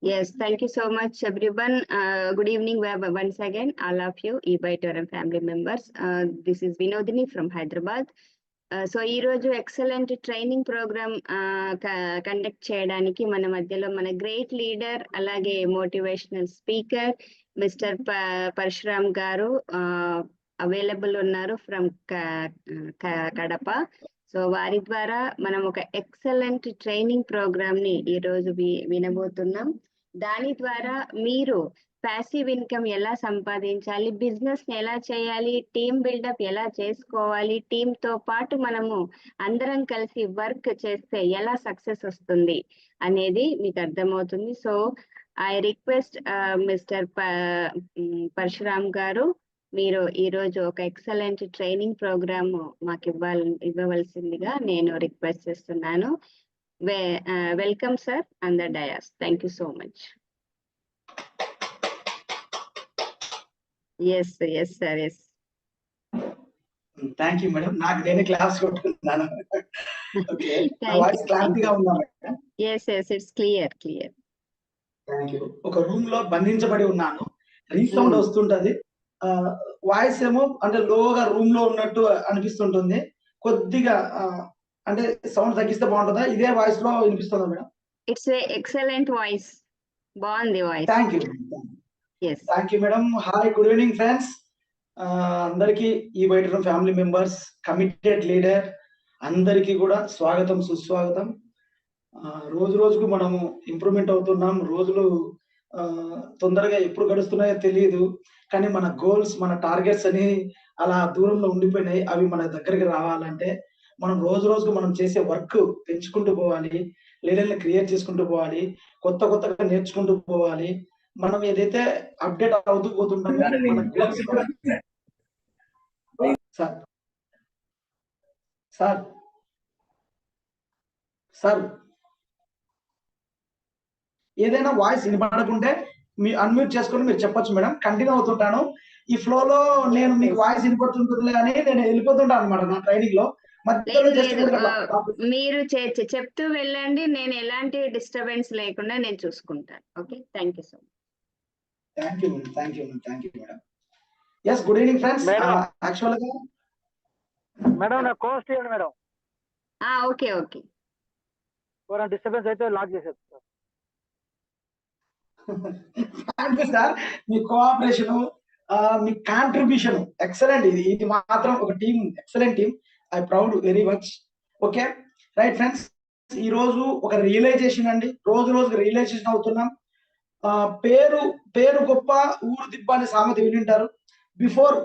Yes, thank you so much, everyone. Good evening, once again, all of you, eByte and family members. This is Vinodini from Hyderabad. So ఈ రోజు excellent training programme conduct చేయడానికి మన మధ్యలో మన great leader అలాగే motivational speaker mister Parashuram గారు available ఉన్నారు from Kadapa. So వారి ద్వారా మనం ఒక ఎక్సలెంట్ ట్రైనింగ్ ప్రోగ్రామ్ ని ఈ రోజు వినబోతున్నాం. దాని ద్వారా మీరు ప్యాసివ్ ఇన్కమ్ ఎలా సంపాదించాలి, బిజినెస్ ని ఎలా చేయాలి, టీమ్ బిల్డప్ ఎలా చేసుకోవాలి, టీమ్ తో పాటు మనము అందరం కలిసి వర్క్ చేస్తే ఎలా సక్సెస్ వస్తుంది అనేది మీకు అర్థమవుతుంది. So I request mister Parashuram garu, మీరు ఈ రోజు ఒక ఎక్సలెంట్ ట్రైనింగ్ ప్రోగ్రామ్ మాకు ఇవ్వవలసిందిగా నేను రిక్వెస్ట్ చేస్తున్నాను. Welcome sir on the dais. Thank you so much. Yes, yes, sir, yes. Thank you, madam. నాకు నేనే క్లాస్ కొట్టుకున్నాను. ఓకే, వాయిస్ క్లారిటీగా ఉందా madam? Yes, yes, it's clear. Thank you. ఒక రూమ్ లో బంధించబడి ఉన్నాను, రీసౌండ్ వస్తుంటది, వాయిస్ ఏమో అంటే లోగా రూమ్ లో ఉన్నట్టు అనిపిస్తుంటుంది. కొద్దిగా అంటే సౌండ్ తగ్గిస్తే బాగుంటుందా? ఇదే వాయిస్ లో వినిపిస్తుందా madam? It's a excellent voice. బాగుంది voice. Thank you. Yes. Thank you madam. Hi, good evening friends. అందరికీ ఈ బయట ఫ్యామిలీ మెంబర్స్, కమిటెడ్ లీడర్ అందరికీ కూడా స్వాగతం, సుస్వాగతం. రోజు రోజుకు మనము ఇంప్రూవ్మెంట్ అవుతున్నాం. రోజులు తొందరగా ఎప్పుడు గడుస్తున్నాయో తెలియదు, కానీ మన గోల్స్, మన టార్గెట్స్ అని అలా దూరంలో ఉండిపోయినాయి. అవి మన దగ్గరికి రావాలంటే మనం రోజు రోజుకు మనం చేసే వర్క్ పెంచుకుంటూ పోవాలి, లీడర్ని క్రియేట్ చేసుకుంటూ పోవాలి, కొత్తగా నేర్చుకుంటూ పోవాలి. మనం ఏదైతే అప్డేట్ అవుతూ పోతుంటామో సార్ ఏదైనా వాయిస్ వినపడకుంటే మీరు అన్మ్యూట్ చేసుకొని మీరు చెప్పొచ్చు మేడం. కంటిన్యూ అవుతుంటాను. ఈ ఫ్లోలో నేను మీకు వాయిస్ వినపడుతుంటుంది అని నేను వెళ్ళిపోతుంటాను అనమాట నా ట్రైనింగ్ లో. మీరు చెప్తూ వెళ్ళండి, నేను ఎలాంటి డిస్టర్బెన్స్ లేకుండా నేను చూసుకుంటాను. Okay, thank you so much. Thank you, madam. Yes, good evening, friends. Actually, madam, na cost iyanడి madam. Okay. Or disturbance aithe lock chesestu. Thank you, sir. Me cooperation, me contribution excellent. ఇది మాత్రం ఒక team, excellent team. I proud very much. Okay, right friends. ఈ రోజు ఒక realisation అండి. రోజుకు realisation అవుతున్నాం. పేరు గొప్ప ఊరు దిబ్బ అనే సామెత వినింటారు.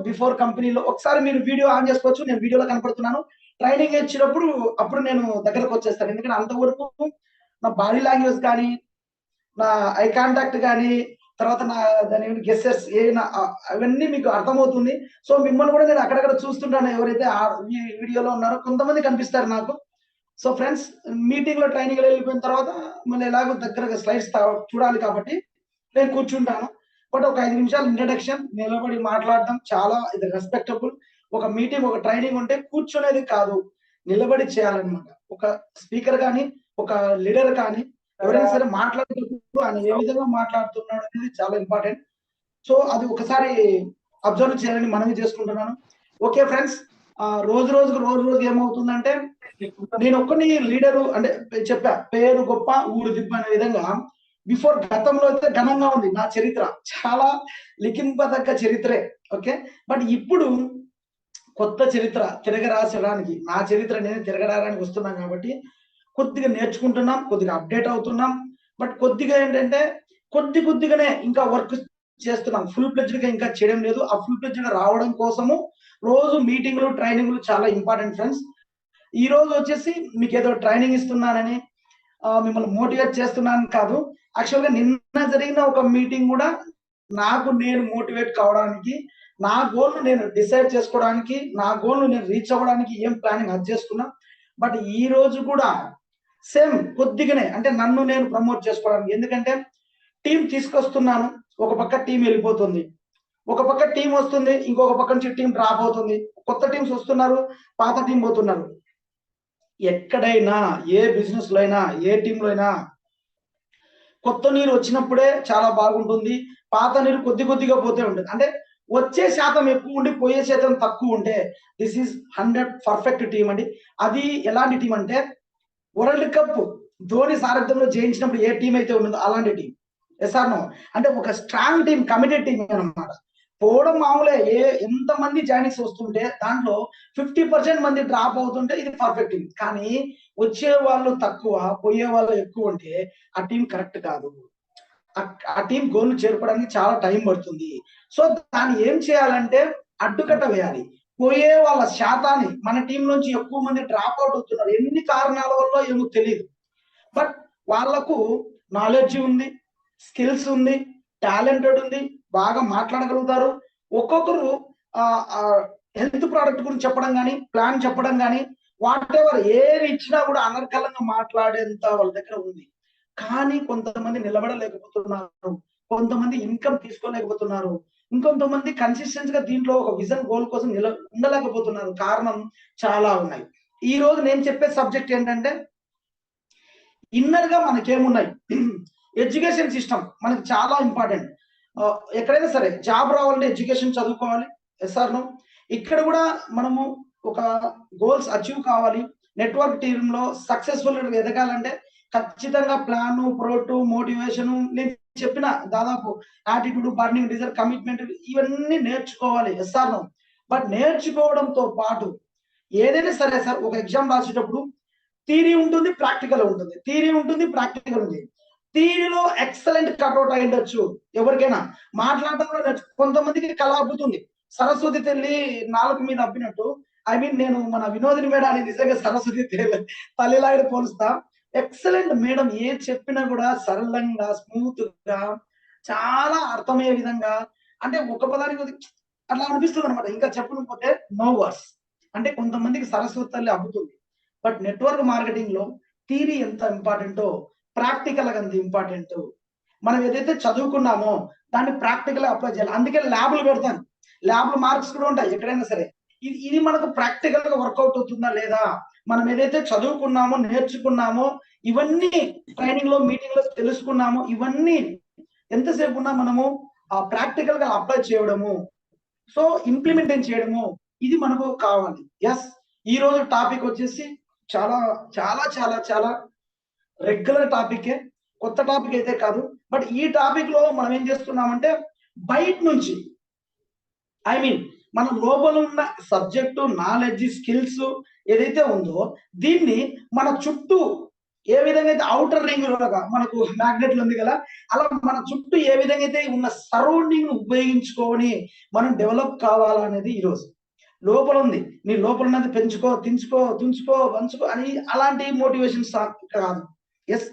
బిఫోర్ కంపెనీలో ఒకసారి మీరు వీడియో ఆన్ చేసుకోవచ్చు. నేను వీడియోలో కనపడుతున్నాను. ట్రైనింగ్ ఇచ్చినప్పుడు అప్పుడు నేను దగ్గరకు వచ్చేస్తాను. ఎందుకంటే అంతవరకు నా బాడీ లాంగ్వేజ్ కానీ, నా ఐ కాంటాక్ట్ కానీ, తర్వాత నా దాని గెస్సెస్ అవన్నీ మీకు అర్థమవుతుంది. సో మిమ్మల్ని కూడా నేను అక్కడక్కడ చూస్తుంటాను. ఎవరైతే ఈ వీడియోలో ఉన్నారో కొంతమంది కనిపిస్తారు నాకు. సో ఫ్రెండ్స్, మీటింగ్ లో ట్రైనింగ్ వెళ్ళిపోయిన తర్వాత మళ్ళీ ఎలాగో దగ్గరగా స్లైడ్స్ చూడాలి కాబట్టి నేను కూర్చుంటాను. బట్ ఒక 5 నిమిషాలు ఇంట్రడక్షన్, నిలబడి మాట్లాడడం చాలా ఇది రెస్పెక్టబుల్. ఒక మీటింగ్, ఒక ట్రైనింగ్ ఉంటే కూర్చునేది కాదు, నిలబడి చేయాలన్నమాట. ఒక స్పీకర్ కానీ, ఒక లీడర్ కానీ ఎవరైనా సరే మాట్లాడుతూ ఆయన ఏ విధంగా మాట్లాడుతున్నాడు అనేది చాలా ఇంపార్టెంట్. సో అది ఒకసారి అబ్జర్వ్ చేయాలని మనవి చేసుకుంటున్నాను. ఓకే ఫ్రెండ్స్, రోజు ఏమవుతుందంటే, నేను ఒక్కని లీడరు అంటే చెప్పా, పేరు గొప్ప ఊరు దిబ్బ అనే విధంగా. బిఫోర్ గతంలో అయితే ఘనంగా ఉంది నా చరిత్ర, చాలా లిఖింపదగ్గ చరిత్రే. ఓకే, బట్ ఇప్పుడు కొత్త చరిత్ర తిరగరాసడానికి, నా చరిత్ర నేను తిరగరాడానికి వస్తున్నాను కాబట్టి కొద్దిగా నేర్చుకుంటున్నాం, కొద్దిగా అప్డేట్ అవుతున్నాం. బట్ కొద్దిగా ఏంటంటే కొద్దిగానే ఇంకా వర్క్ చేస్తున్నాం. ఫుల్ ప్లెడ్జ్డ్ గా ఇంకా చేయడం లేదు. ఆ ఫుల్ ప్లెడ్జ్డ్ గా రావడం కోసము రోజు మీటింగ్లు, ట్రైనింగ్లు చాలా ఇంపార్టెంట్ ఫ్రెండ్స్. ఈ రోజు వచ్చేసి మీకు ఏదో ట్రైనింగ్ ఇస్తున్నానని, మిమ్మల్ని మోటివేట్ చేస్తున్నాను కాదు. యాక్చువల్ గా నిన్న జరిగిన ఒక మీటింగ్ కూడా నాకు నేను మోటివేట్ కావడానికి, నా గోల్ నేను డిసైడ్ చేసుకోవడానికి, నా గోల్ నేను రీచ్ అవ్వడానికి ఏం ప్లానింగ్ అది చేసుకున్నా. బట్ ఈ రోజు కూడా సేమ్ కొద్దిగానే అంటే నన్ను నేను ప్రమోట్ చేసుకోవడానికి. ఎందుకంటే టీం తీసుకొస్తున్నాను, ఒక పక్క టీం వెళ్ళిపోతుంది, ఒక పక్క టీం వస్తుంది, ఇంకొక పక్క నుంచి టీం డ్రాప్ అవుతుంది. కొత్త టీమ్స్ వస్తున్నారు, పాత టీం పోతున్నారు. ఎక్కడైనా, ఏ బిజినెస్ లో అయినా, ఏ టీంలో అయినా కొత్త నీరు వచ్చినప్పుడే చాలా బాగుంటుంది, పాత నీరు కొద్ది కొద్దిగా పోతే ఉంటుంది. అంటే వచ్చే శాతం ఎక్కువ ఉండి పోయే శాతం తక్కువ ఉంటే దిస్ ఈజ్ 100 పర్ఫెక్ట్ టీం అండి. అది ఎలాంటి టీం అంటే వరల్డ్ కప్ ధోని సారథ్యంలో జయించినప్పుడు ఏ టీం అయితే ఉంటుందో అలాంటి టీం. ఎస్ఆర్ నో అంటే ఒక స్ట్రాంగ్ టీం, కమిటెడ్ టీం అనమాట. పోవడం మామూలే, ఎంత మంది జాయినింగ్స్ వస్తుంటే దాంట్లో 50% మంది డ్రాప్ అవుతుంటే ఇది పర్ఫెక్ట్ టీం. కానీ వచ్చే వాళ్ళు తక్కువ, పోయే వాళ్ళు ఎక్కువ ఉంటే ఆ టీం కరెక్ట్ కాదు. ఆ టీం గోల్ చేరుకోవడానికి చాలా టైం పడుతుంది. సో దాన్ని ఏం చేయాలంటే అడ్డుకట్ట వేయాలి. పోయే వాళ్ళ శాతాన్ని, మన టీం నుంచి ఎక్కువ మంది డ్రాప్ అవుట్ అవుతున్నారు, ఎన్ని కారణాల వల్ల ఏమో తెలియదు. బట్ వాళ్ళకు నాలెడ్జ్ ఉంది, స్కిల్స్ ఉంది, టాలెంటెడ్ ఉంది, బాగా మాట్లాడగలుగుతారు. ఒక్కొక్కరు హెల్త్ ప్రోడక్ట్ గురించి చెప్పడం కానీ, ప్లాన్ చెప్పడం కానీ, వాట్ ఎవర్ ఏది ఇచ్చినా కూడా అనర్గళంగా మాట్లాడేంత వాళ్ళ దగ్గర ఉంది. కానీ కొంతమంది నిలబడలేకపోతున్నారు, కొంతమంది ఇన్కమ్ తీసుకోలేకపోతున్నారు, ఇంకొంతమంది కన్సిస్టెన్స్ గా దీంట్లో ఒక విజన్ గోల్ కోసం ఉండలేకపోతున్నారు. కారణం చాలా ఉన్నాయి. ఈ రోజు నేను చెప్పే సబ్జెక్ట్ ఏంటంటే ఇన్నర్ గా మనకేమున్నాయి. ఎడ్యుకేషన్ సిస్టమ్ మనకి చాలా ఇంపార్టెంట్. ఎక్కడైనా సరే జాబ్ రావాలంటే ఎడ్యుకేషన్ చదువుకోవాలి. ఎస్ఆర్ నో ఇక్కడ కూడా మనము ఒక గోల్స్ అచీవ్ కావాలి. నెట్వర్క్ టీమ్ లో సక్సెస్ఫుల్ ఎదగాలంటే ఖచ్చితంగా ప్లాన్, ప్రోటు, మోటివేషన్, నేను చెప్పిన దాదాపు యాటిట్యూడ్, బర్నింగ్ డిజైర్, కమిట్మెంట్ ఇవన్నీ నేర్చుకోవాలి. ఎస్ఆర్ నో బట్ నేర్చుకోవడంతో పాటు ఏదైనా సరే సార్, ఒక ఎగ్జామ్ రాసేటప్పుడు థియరీ ఉంటుంది, ప్రాక్టికల్ ఉంటుంది, థియరీ ఉంటుంది, ప్రాక్టికల్ ఉంది. థియరీలో ఎక్సలెంట్ కట్అవుట్ అయి ఉండొచ్చు ఎవరికైనా, మాట్లాడటం కూడా కొంతమందికి కళ అబ్బుతుంది. సరస్వతి తల్లి నాలుగు మీద అబ్బినట్టు, ఐ మీన్ నేను మన వినోదిని మేడం అని నిజంగా సరస్వతి తల్లిలాగా పోలుస్తా. ఎక్సలెంట్ మేడం, ఏ చెప్పినా కూడా సరళంగా, స్మూత్ గా, చాలా అర్థమయ్యే విధంగా, అంటే ఒక పదానికి అట్లా అనిపిస్తుంది అనమాట. ఇంకా చెప్పకపోతే నో వర్డ్స్. అంటే కొంతమందికి సరస్వతి తల్లి అబ్బుతుంది. బట్ నెట్వర్క్ మార్కెటింగ్ లో థియరీ ఎంత ఇంపార్టెంటో ప్రాక్టికల్ గా అంత ఇంపార్టెంట్. మనం ఏదైతే చదువుకున్నామో దాన్ని ప్రాక్టికల్ గా అప్లై చేయాలి. అందుకే ల్యాబ్లు పెడతాను, ల్యాబ్లు మార్క్స్ కూడా ఉంటాయి ఎక్కడైనా సరే. ఇది మనకు ప్రాక్టికల్ గా వర్కౌట్ అవుతుందా లేదా, మనం ఏదైతే చదువుకున్నామో, నేర్చుకున్నామో, ఇవన్నీ ట్రైనింగ్ లో, మీటింగ్ లో తెలుసుకున్నామో, ఇవన్నీ ఎంతసేపు ఉన్నా మనము ఆ ప్రాక్టికల్ గా అప్లై చేయడము, సో ఇంప్లిమెంటేషన్ చేయడము, ఇది మనకు కావాలి. ఎస్, ఈ రోజు టాపిక్ వచ్చేసి చాలా చాలా చాలా చాలా రెగ్యులర్ టాపిక్, కొత్త టాపిక్ అయితే కాదు. బట్ ఈ టాపిక్ లో మనం ఏం చేస్తున్నామంటే బయట నుంచి, ఐ మీన్ మన లోపల ఉన్న సబ్జెక్టు, నాలెడ్జ్, స్కిల్స్ ఏదైతే ఉందో దీన్ని మన చుట్టూ ఏ విధంగా అయితే అవుటర్ రింగ్ లాగా మనకు మ్యాగ్నెట్లు ఉంది కదా, అలా మన చుట్టూ ఏ విధంగా అయితే ఉన్న సరౌండింగ్ ఉపయోగించుకొని మనం డెవలప్ కావాలనేది ఈరోజు. లోపల ఉంది, నీ లోపల ఉన్నది పెంచుకో, తుంచుకో, వంచుకో అని అలాంటి మోటివేషన్స్ కాదు. ఎస్,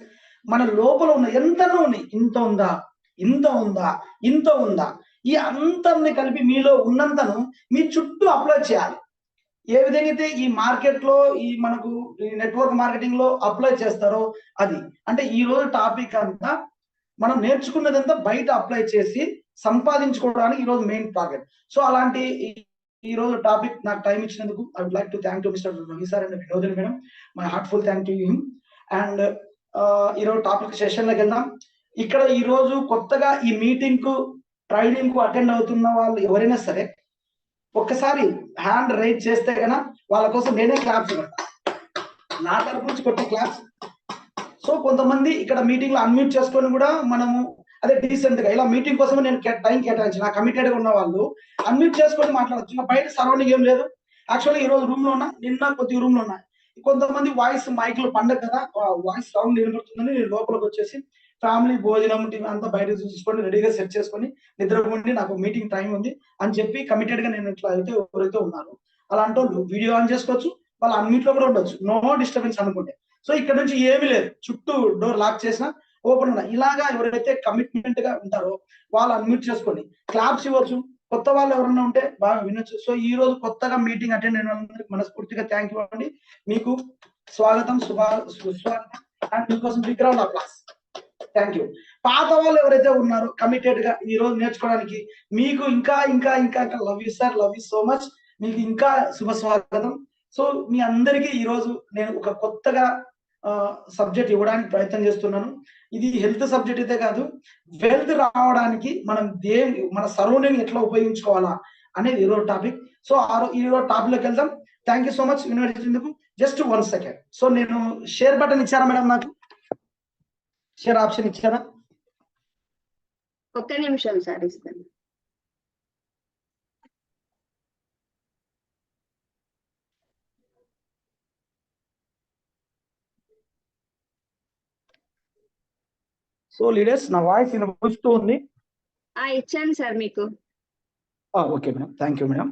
మన లోపల ఉన్న ఎంతనో ఉన్నాయి, ఇంత ఉందా, ఇంత ఉందా, ఇంత ఉందా, ఈ అంతని కలిపి మీలో ఉన్నంతను మీ చుట్టూ అప్లై చేయాలి. ఏ విధంగా అయితే ఈ మార్కెట్ లో, ఈ మనకు నెట్వర్క్ మార్కెటింగ్ లో అప్లై చేస్తారో అది. అంటే ఈ రోజు టాపిక్ అంతా మనం నేర్చుకున్నదంతా బయట అప్లై చేసి సంపాదించుకోవడానికి ఈ రోజు మెయిన్ టార్గెట్. సో అలాంటి ఈ రోజు టాపిక్ నాకు టైం ఇచ్చినందుకు I would like to thank to mister Ravi sir and Vinodini madam. My heartful thank to him. And ఈ రోజు టాపిక్ సెషన్ లోకి వెళ్దాం. ఇక్కడ ఈ రోజు కొత్తగా ఈ మీటింగ్ కు, ట్రైనింగ్ కు అటెండ్ అవుతున్న వాళ్ళు ఎవరైనా సరే ఒక్కసారి హ్యాండ్ రైజ్ చేస్తే కన్నా వాళ్ళ కోసం నేనే క్లాప్స్ పెడతా, నా తరపు నుంచి కొట్టే క్లాప్స్. సో కొంతమంది ఇక్కడ మీటింగ్ లో అన్మ్యూట్ చేసుకొని కూడా మనము అదే డీసెంట్ గా ఇలా మీటింగ్ కోసం నేను టైం కేటాయించిన కమిటెడ్ గా ఉన్న వాళ్ళు అన్మ్యూట్ చేసుకొని మాట్లాడచ్చు. బయట సరౌండింగ్ ఏం లేదు. యాక్చువల్లీ ఈ రోజు రూమ్ లో ఉన్నా, నిన్న కొద్ది రూమ్ లో ఉన్నా. కొంతమంది వాయిస్ మైక్లు పండగ కదా, వాయిస్ సౌండ్ వినబడుతుందని నేను లోపలికి వచ్చేసి ఫ్యామిలీ భోజనం అంతా బయట చూసుకొని రెడీగా సెట్ చేసుకొని నిద్రపోండి, నాకు మీటింగ్ టైం ఉంది అని చెప్పి కమిటెడ్ గా నేను ఇట్లా అయితే ఎవరైతే ఉన్నారు అలాంటి వాళ్ళు వీడియో ఆన్ చేసుకోవచ్చు, వాళ్ళు అన్మ్యూట్ లో కూడా ఉండొచ్చు, నో డిస్టర్బెన్స్ అనుకుంటే. సో ఇక్కడ నుంచి ఏమీ లేదు, చుట్టూ డోర్ లాక్ చేసినా ఓపెన్ ఉన్నా. ఇలాగా ఎవరైతే కమిట్మెంట్ గా ఉంటారో వాళ్ళు అన్మ్యూట్ చేసుకొని క్లాప్స్ ఇవ్వచ్చు. కొత్త వాళ్ళు ఎవరైనా ఉంటే బాగా వినొచ్చు. సో ఈ రోజు కొత్తగా మీటింగ్ అటెండ్ అయిన వాళ్ళందరికీ మనస్ఫూర్తిగా థ్యాంక్ యూ అండి. మీకు స్వాగతం, సుస్వాగతం. అండ్ మీకోసం big round of applause. Thank you. పాత వాళ్ళు ఎవరైతే ఉన్నారో కమిటెడ్ గా ఈ రోజు నేర్చుకోవడానికి, మీకు ఇంకా ఇంకా ఇంకా love you sir, love you so much. మీకు ఇంకా శుభ స్వాగతం. సో మీ అందరికీ ఈ రోజు నేను ఒక కొత్తగా సబ్జెక్ట్ ఇవ్వడానికి ప్రయత్నం చేస్తున్నాను. ఇది హెల్త్ సబ్జెక్ట్ అయితే కాదు, వెల్త్ రావడానికి మనం మన సరౌండింగ్ ఎట్లా ఉపయోగించుకోవాలా అనేది ఈరోజు టాపిక్. సో ఈరోజు టాపిక్ లోకి వెళ్దాం. Thank you so much invite చేసినందుకు. Just 1 second. సో నేను షేర్ బటన్ ఇచ్చారా మేడం? నాకు షేర్ ఆప్షన్ ఇచ్చారా? ఒక్క నిమిషం సార్ ఇస్తాను. సో లీడర్స్, నా వాయిస్ వినిపిస్తూ ఉంది? ఇచ్చాను సార్ మీకు. Okay madam, thank you madam.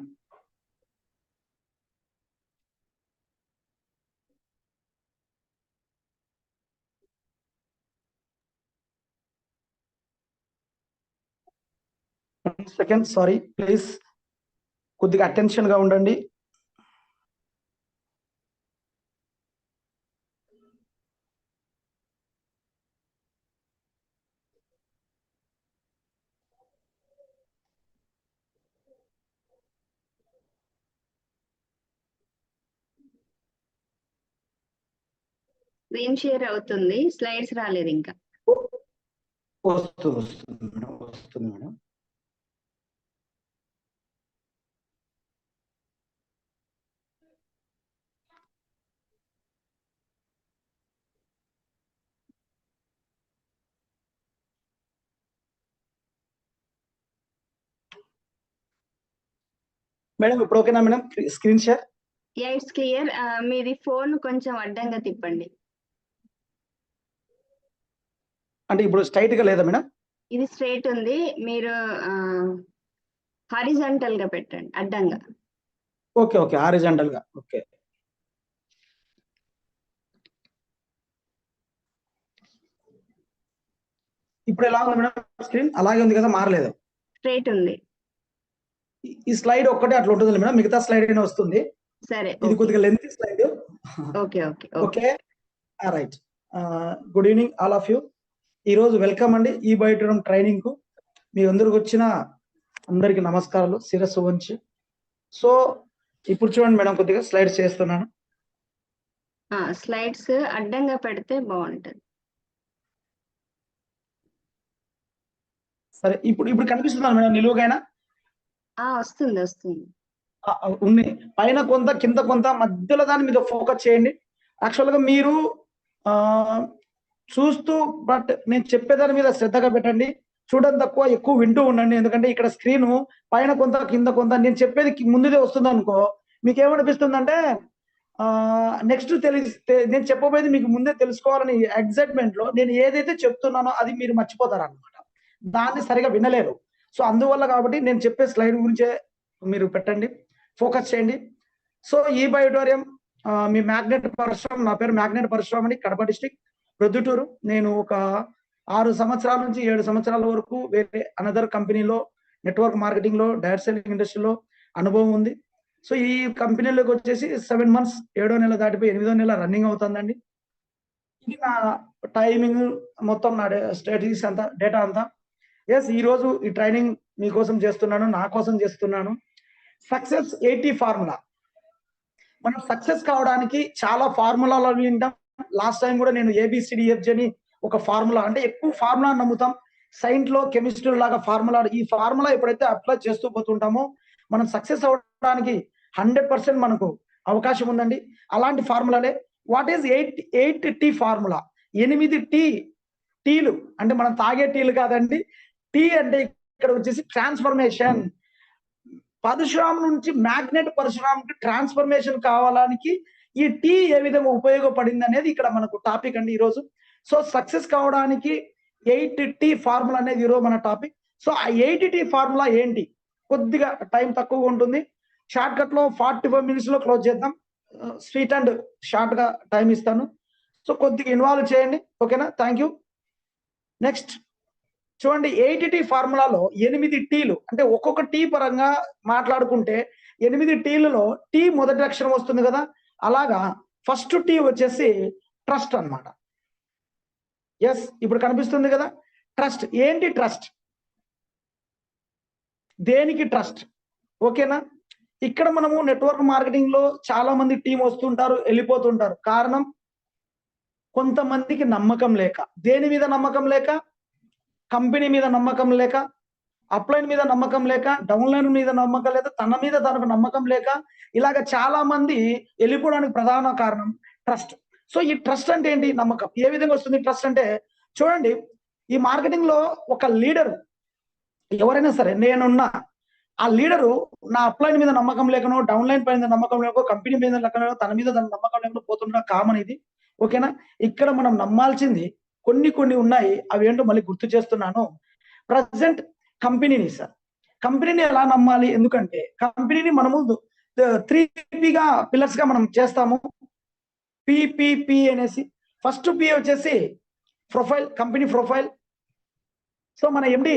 Second, sorry please, కొద్దిగా అటెన్షన్ గా ఉండండి. స్క్రీన్ షేర్ అవుతుంది, స్లైడ్స్ రాలేదు ఇంకా. వస్తుంది మేడం, వస్తుంది మేడం. మేడం ఇప్పుడు ఓకేనా madam? Screen share it's clear. మీది ఫోన్ కొంచెం అడ్డంగా తిప్పండి. అంటే ఇప్పుడు స్ట్రైట్ గా లేదా మేడం? ఇది స్ట్రైట్ ఉంది, మీరు హారిజాంటల్ గా పెట్టండి, అడ్డంగా. ఓకే ఓకే, హారిజాంటల్ గా. ఓకే, ఇప్పుడు ఎలా ఉంది మేడం స్క్రీన్? అలాగే ఉంది కదా, మారలేదు? స్ట్రైట్ ఉంది. ఈ స్లైడ్ ఒక్కటే అట్లా ఉంటుంది మేడం, మిగతా స్లైడ్ అయినా వస్తుంది. సరే, ఇది కొద్దిగా length slide. Okay okay okay, right. Good evening all of you. ఈ రోజు వెల్కమ్ అండి ఈ బయోటోరం ట్రైనింగ్ కు. మీ అందరికి వచ్చిన అందరికి నమస్కారాలు శిరస్సు వంచి. సో ఇప్పుడు చూడండి మేడం, కొద్దిగా స్లైడ్స్ చేస్తున్నాను. స్లైడ్స్ అడ్డంగా పెడితే బాగుంటది. సరే, ఇప్పుడు కనిపిస్తున్నాను మేడం నిలువుగైనా? వస్తుంది వస్తుంది. ఉంది, పైన కొంత కింద కొంత, మధ్యలో దాని మీద ఫోకస్ చేయండి. యాక్చువల్గా మీరు చూస్తూ బట్ నేను చెప్పేదాని మీద శ్రద్ధగా పెట్టండి. చూడడం తక్కువ, ఎక్కువ వింటూ ఉండండి. ఎందుకంటే ఇక్కడ స్క్రీన్ పైన కొంత కింద కొంత, నేను చెప్పేది ముందుదే వస్తుంది అనుకో, మీకు ఏమనిపిస్తుంది అంటే నెక్స్ట్ నేను చెప్పబోయేది మీకు ముందే తెలుసుకోవాలని ఎగ్జైట్మెంట్ లో నేను ఏదైతే చెప్తున్నానో అది మీరు మర్చిపోతారు అనమాట, దాన్ని సరిగా వినలేరు. సో అందువల్ల కాబట్టి నేను చెప్పే స్లైడ్ గురించే మీరు పెట్టండి, ఫోకస్ చేయండి. సో ఈ బయోటోరియం మీ మ్యాగ్నెట్ పరశురామ్. నా పేరు మ్యాగ్నెట్ పరశురామ్ అని, కడప డిస్ట్రిక్ట్, ప్రొద్దుటూరు. నేను ఒక 6 సంవత్సరాల నుంచి 7 సంవత్సరాల వరకు వేరే అనదర్ కంపెనీలో నెట్వర్క్ మార్కెటింగ్ లో, డైరెక్ట్ సెల్లింగ్ ఇండస్ట్రీలో అనుభవం ఉంది. సో ఈ కంపెనీలోకి వచ్చేసి 7 months, 7వ నెల దాటిపోయి 8వ నెల రన్నింగ్ అవుతుందండి. ఇది నా టైమింగ్ మొత్తం, నా స్ట్రాటజీస్ అంతా, డేటా అంతా. ఎస్, ఈ రోజు ఈ ట్రైనింగ్ మీకోసం చేస్తున్నాను, నా కోసం చేస్తున్నాను. Success 80 formula. మనం సక్సెస్ కావడానికి చాలా ఫార్ములాలు వింటాం. లాస్ట్ టైం కూడా నేను ABCDFG అని ఒక ఫార్ములా, అంటే ఎక్కువ ఫార్ములా నమ్ముతాం. సైన్స్ లో, కెమిస్ట్రీ లాగా ఫార్ములా. ఈ ఫార్ములా ఎప్పుడైతే అప్లై చేస్తూ పోతుంటామో మనం సక్సెస్ అవ్వడానికి 100% మనకు అవకాశం ఉందండి. అలాంటి ఫార్ములాలే. What is 8T formula? 8 టీలు అంటే మనం తాగే టీలు కాదండి. టీ అంటే ఇక్కడ వచ్చేసి ట్రాన్స్ఫర్మేషన్. పరశురామ్ నుంచి మ్యాగ్నెట్ పరశురామ్ కి ట్రాన్స్ఫర్మేషన్ కావడానికి ఈ టీ ఏ విధంగా ఉపయోగపడింది అనేది ఇక్కడ మనకు టాపిక్ అండి ఈరోజు. సో సక్సెస్ కావడానికి 8T ఫార్ములా అనేది ఈరోజు మన టాపిక్. సో ఆ 8T ఫార్ములా ఏంటి? కొద్దిగా టైం తక్కువగా ఉంటుంది, షార్ట్ కట్ లో 45 minutes లో క్లోజ్ చేద్దాం. స్వీట్ అండ్ షార్ట్ గా టైం ఇస్తాను. సో కొద్దిగా ఇన్వాల్వ్ చేయండి, ఓకేనా? Thank you. నెక్స్ట్ చూడండి, 8T ఫార్ములాలో 8 టీలు, అంటే ఒక్కొక్క టీ పరంగా మాట్లాడుకుంటే 8 టీలలో టీ మొదటి అక్షరం వస్తుంది కదా, అలాగా ఫస్ట్ టీ వచ్చేసి ట్రస్ట్ అన్నమాట. ఎస్, ఇప్పుడు కనిపిస్తుంది కదా ట్రస్ట్. ఏంటి ట్రస్ట్? దేనికి ట్రస్ట్? ఓకేనా? ఇక్కడ మనము నెట్వర్క్ మార్కెటింగ్ లో చాలా మంది టీం వస్తుంటారు, వెళ్ళిపోతుంటారు. కారణం కొంతమందికి నమ్మకం లేక, దేని మీద నమ్మకం లేక, కంపెనీ మీద నమ్మకం లేక, అప్లైన్ మీద నమ్మకం లేక, డౌన్లైన్ మీద నమ్మకం లేక, తన మీద తనకు నమ్మకం లేక, ఇలాగ చాలా మంది వెళ్ళిపోవడానికి ప్రధాన కారణం ట్రస్ట్. సో ఈ ట్రస్ట్ అంటే ఏంటి? నమ్మకం. ఏ విధంగా వస్తుంది ట్రస్ట్ అంటే? చూడండి, ఈ మార్కెటింగ్ లో ఒక లీడర్ ఎవరైనా సరే, నేనున్నా ఆ లీడరు నా అప్లైన్ మీద నమ్మకం లేకనో, డౌన్లైన్ పైన నమ్మకం లేకో, కంపెనీ మీద లేకనో, తన మీద తన నమ్మకం లేకుండా పోతుండడం కామన్ ఇది. ఓకేనా? ఇక్కడ మనం నమ్మాల్సింది కొన్ని ఉన్నాయి. అవి ఏంటో మళ్ళీ గుర్తు చేస్తున్నాను. ప్రజెంట్ కంపెనీని సార్, కంపెనీని ఎలా నమ్మాలి? ఎందుకంటే కంపెనీని మనము 3Pగా పిల్లర్స్ గా మనం చేస్తాము. పిపిపి అనేసి. ఫస్ట్ పి వచ్చేసి ప్రొఫైల్, కంపెనీ ప్రొఫైల్. సో మన ఎండి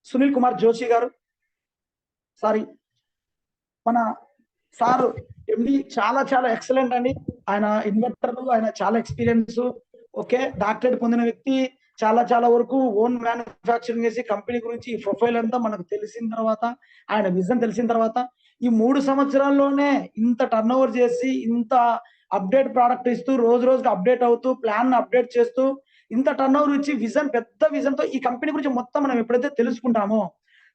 సునీల్ కుమార్ జోషి గారు, సారీ మన సార్ ఎండి చాలా ఎక్సలెంట్ అండి. ఆయన ఇన్వెస్టర్, ఆయన చాలా ఎక్స్పీరియన్స్. ఓకే, డాక్టరేట్ పొందిన వ్యక్తి. చాలా వరకు ఓన్ మ్యానుఫ్యాక్చరింగ్ చేసి కంపెనీ గురించి ఈ ప్రొఫైల్ అంతా మనకు తెలిసిన తర్వాత, ఆయన విజన్ తెలిసిన తర్వాత, ఈ 3 సంవత్సరాల్లోనే ఇంత టర్న్ ఓవర్ చేసి, ఇంత అప్డేట్ ప్రోడక్ట్ ఇస్తూ, రోజుకి అప్డేట్ అవుతూ, ప్లాన్ అప్డేట్ చేస్తూ, ఇంత టర్న్ ఓవర్ ఇచ్చి పెద్ద విజన్ తో ఈ కంపెనీ గురించి మొత్తం మనం ఎప్పుడైతే తెలుసుకుంటామో,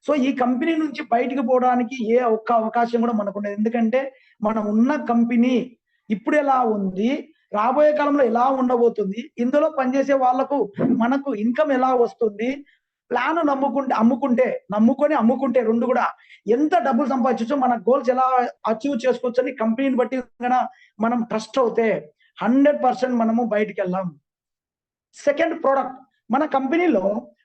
సో ఈ కంపెనీ నుంచి బయటికి పోవడానికి ఏ ఒక్క అవకాశం కూడా మనకు ఉండదు. ఎందుకంటే మనం ఉన్న కంపెనీ ఇప్పుడు ఎలా ఉంది, రాబోయే కాలంలో ఎలా ఉండబోతుంది, ఇందులో పనిచేసే వాళ్లకు మనకు ఇన్కమ్ ఎలా వస్తుంది, ప్లాన్ నమ్ముకొని అమ్ముకుంటే 2 కూడా ఎంత డబ్బులు సంపాదించవచ్చు, మన గోల్స్ ఎలా అచీవ్ చేసుకోవచ్చు అని కంపెనీని బట్టి మనం ట్రస్ట్ అవుతే 100% మనము బయటికి వెళ్ళాం. Second, product. మన కంపెనీలో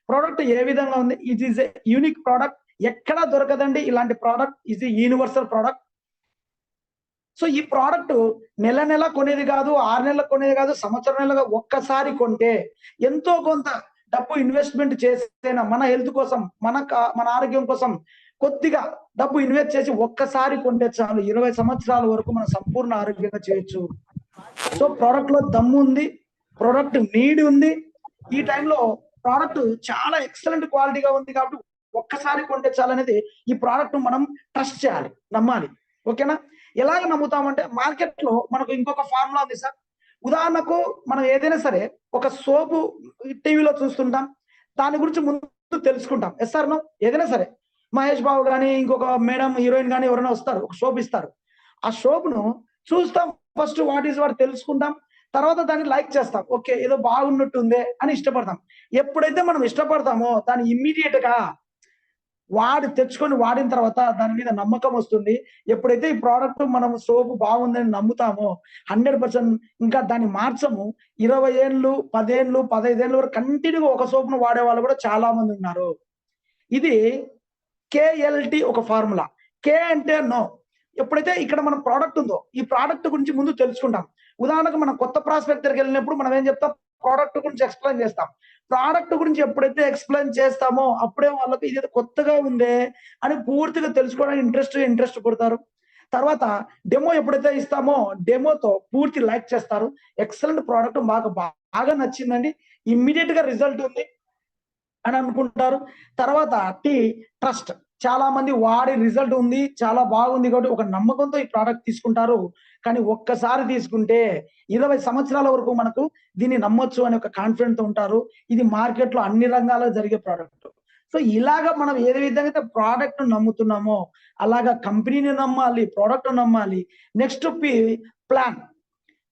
ప్రోడక్ట్ ఏ విధంగా ఉంది? It is a unique product. ఎక్కడా దొరకదండి ఇలాంటి ప్రోడక్ట్. ఇది యూనివర్సల్ ప్రోడక్ట్. సో ఈ ప్రోడక్ట్ నెల కొనేది కాదు, 6 నెలలకు కొనేది కాదు, సంవత్సరం నెలగా ఒక్కసారి కొంటే ఎంతో కొంత డబ్బు ఇన్వెస్ట్మెంట్ చేసేనా, మన హెల్త్ కోసం, మన ఆరోగ్యం కోసం కొద్దిగా డబ్బు ఇన్వెస్ట్ చేసి ఒక్కసారి కొంటే చాలు, 20 సంవత్సరాల వరకు మనం సంపూర్ణ ఆరోగ్యంగా చేయొచ్చు. సో ప్రోడక్ట్ లో దమ్ము ఉంది, ప్రోడక్ట్ నీడ్ ఉంది. ఈ టైంలో ప్రోడక్ట్ చాలా ఎక్సలెంట్ క్వాలిటీగా ఉంది కాబట్టి ఒక్కసారి కొంటే చాలనేది ఈ ప్రోడక్ట్ మనం ట్రస్ట్ చేయాలి, నమ్మాలి. ఓకేనా? ఎలాగ నమ్ముతామంటే, మార్కెట్ లో మనకు ఇంకొక ఫార్ములా ఉంది సార్. ఉదాహరణకు మనం ఏదైనా సరే ఒక సోపు టీవీలో చూస్తుంటాం, దాని గురించి ముందు తెలుసుకుంటాం. Yes sir no? ఏదైనా సరే మహేష్ బాబు కానీ, ఇంకొక మేడం హీరోయిన్ కానీ ఎవరైనా వస్తారు, ఒక సోప్ ఇస్తారు. ఆ సోప్ను చూస్తాం, ఫస్ట్ వాట్ ఈస్ వాట్ తెలుసుకుంటాం, తర్వాత దాన్ని లైక్ చేస్తాం. ఓకే, ఏదో బాగున్నట్టుందే అని ఇష్టపడతాం. ఎప్పుడైతే మనం ఇష్టపడతామో దాన్ని ఇమ్మీడియట్ గా తెచ్చుకొని వాడిన తర్వాత దాని మీద నమ్మకం వస్తుంది. ఎప్పుడైతే ఈ ప్రోడక్ట్ మనం సోపు బాగుందని నమ్ముతామో 100% ఇంకా దాన్ని మార్చము. 20 ఏళ్ళు, 10 ఏళ్ళు, 15 ఏళ్ళ వరకు కంటిన్యూగా ఒక సోపును వాడే వాళ్ళు కూడా చాలా మంది ఉన్నారు. ఇది KLT ఒక ఫార్ములా. కే అంటే నో. ఎప్పుడైతే ఇక్కడ మన ప్రోడక్ట్ ఉందో, ఈ ప్రోడక్ట్ గురించి ముందు తెలుసుకుంటాం. ఉదాహరణకు మనం కొత్త ప్రాస్పెక్ట్ దగ్గరికి వెళ్ళినప్పుడు మనం ఏం చెప్తాం? ప్రోడక్ట్ గురించి ఎక్స్ప్లెయిన్ చేస్తాం. ప్రోడక్ట్ గురించి ఎప్పుడైతే ఎక్స్ప్లెయిన్ చేస్తామో అప్పుడే వాళ్ళకి ఇది కొత్తగా ఉందే అని పూర్తిగా తెలుసుకోవడానికి ఇంట్రెస్ట్ పడతారు. తర్వాత డెమో ఎప్పుడైతే ఇస్తామో డెమోతో పూర్తి లైక్ చేస్తారు. ఎక్సలెంట్ ప్రోడక్ట్ మాకు బాగా నచ్చిందండి, ఇమ్మీడియట్ గా రిజల్ట్ ఉంది అని అనుకుంటారు. తర్వాత ట్రస్ట్. చాలా మంది వాడి రిజల్ట్ ఉంది, చాలా బాగుంది కాబట్టి ఒక నమ్మకంతో ఈ ప్రోడక్ట్ తీసుకుంటారు. కానీ ఒక్కసారి తీసుకుంటే 20 సంవత్సరాల వరకు మనకు దీన్ని నమ్మొచ్చు అని ఒక కాన్ఫిడెంట్ తో ఉంటారు. ఇది మార్కెట్ లో అన్ని రంగాల్లో జరిగే ప్రోడక్ట్. సో ఇలాగా మనం ఏ విధంగా అయితే ప్రోడక్ట్ నమ్ముతున్నామో అలాగా కంపెనీని నమ్మాలి, ప్రోడక్ట్ నమ్మాలి. నెక్స్ట్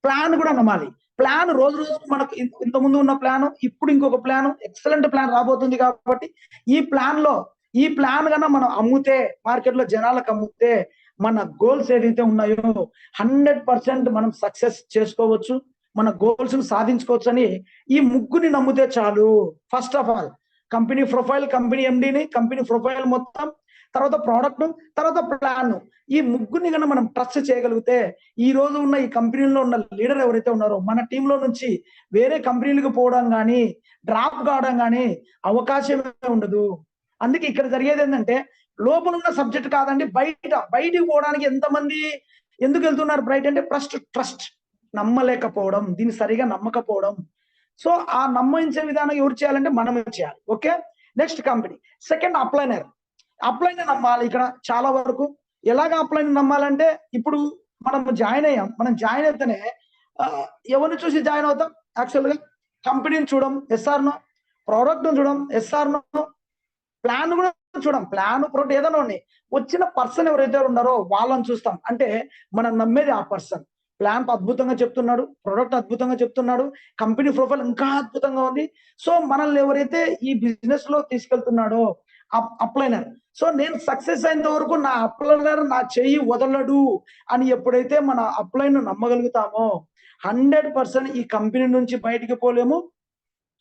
ప్లాన్ కూడా నమ్మాలి. ప్లాన్ రోజు మనకు ఇంత ముందు ఉన్న ప్లాన్, ఇప్పుడు ఇంకొక ప్లాన్, ఎక్సలెంట్ ప్లాన్ రాబోతుంది. కాబట్టి ఈ ప్లాన్ కన్నా మనం అమ్ముతే, మార్కెట్ లో జనాలకు అమ్ముతే, మన గోల్స్ ఏదైతే ఉన్నాయో 100% మనం సక్సెస్ చేసుకోవచ్చు, మన గోల్స్ సాధించుకోవచ్చు అని ఈ ముగ్గురిని నమ్మితే చాలు. First of all company profile, company ఎండిని, కంపెనీ ప్రొఫైల్ మొత్తం, తర్వాత ప్రోడక్ట్, తర్వాత ప్లాన్. ఈ ముగ్గురిని కన్నా మనం ట్రస్ట్ చేయగలిగితే ఈ రోజు ఉన్న ఈ కంపెనీలో ఉన్న లీడర్ ఎవరైతే ఉన్నారో మన టీంలో నుంచి వేరే కంపెనీలకు పోవడం కానీ, డ్రాప్ కావడం కానీ అవకాశమే ఉండదు. అందుకే ఇక్కడ జరిగేది ఏంటంటే, లోపల ఉన్న సబ్జెక్ట్ కాదండి, బయటికి పోవడానికి ఎంతమంది ఎందుకు వెళ్తున్నారు బయట అంటే ట్రస్ట్ నమ్మలేకపోవడం, దీన్ని సరిగా నమ్మకపోవడం. సో ఆ నమ్మించే విధానం ఎవరు చేయాలంటే మనమే చేయాలి. Okay, next company. సెకండ్, అప్లైనర్ నమ్మాలి. ఇక్కడ చాలా వరకు ఎలాగ అప్లైనర్ నమ్మాలంటే, ఇప్పుడు మనం జాయిన్ అయితేనే ఎవరిని చూసి జాయిన్ అవుతాం? యాక్చువల్గా కంపెనీని చూడం, ఎస్ఆర్ నో, ప్రోడక్ట్ చూడం, ఎస్ఆర్ నో, ప్లాన్ కూడా చూడం. ప్లాన్ ప్రోడక్ట్ ఏదైనా ఉన్నాయి, వచ్చిన పర్సన్ ఎవరైతే ఉన్నారో వాళ్ళని చూస్తాం. అంటే మనం నమ్మేది ఆ పర్సన్. ప్లాన్ అద్భుతంగా చెప్తున్నాడు, ప్రొడక్ట్ అద్భుతంగా చెప్తున్నాడు, కంపెనీ ప్రొఫైల్ ఇంకా అద్భుతంగా ఉంది. సో మనల్ని ఎవరైతే ఈ బిజినెస్ లో తీసుకెళ్తున్నాడో అప్లైనర్, సో నేను సక్సెస్ అయినంత వరకు నా అప్లైనర్ నా చెయ్యి వదలడు అని ఎప్పుడైతే మన అప్లైన్ నమ్మగలుగుతామో 100% ఈ కంపెనీ నుంచి బయటికి పోలేము.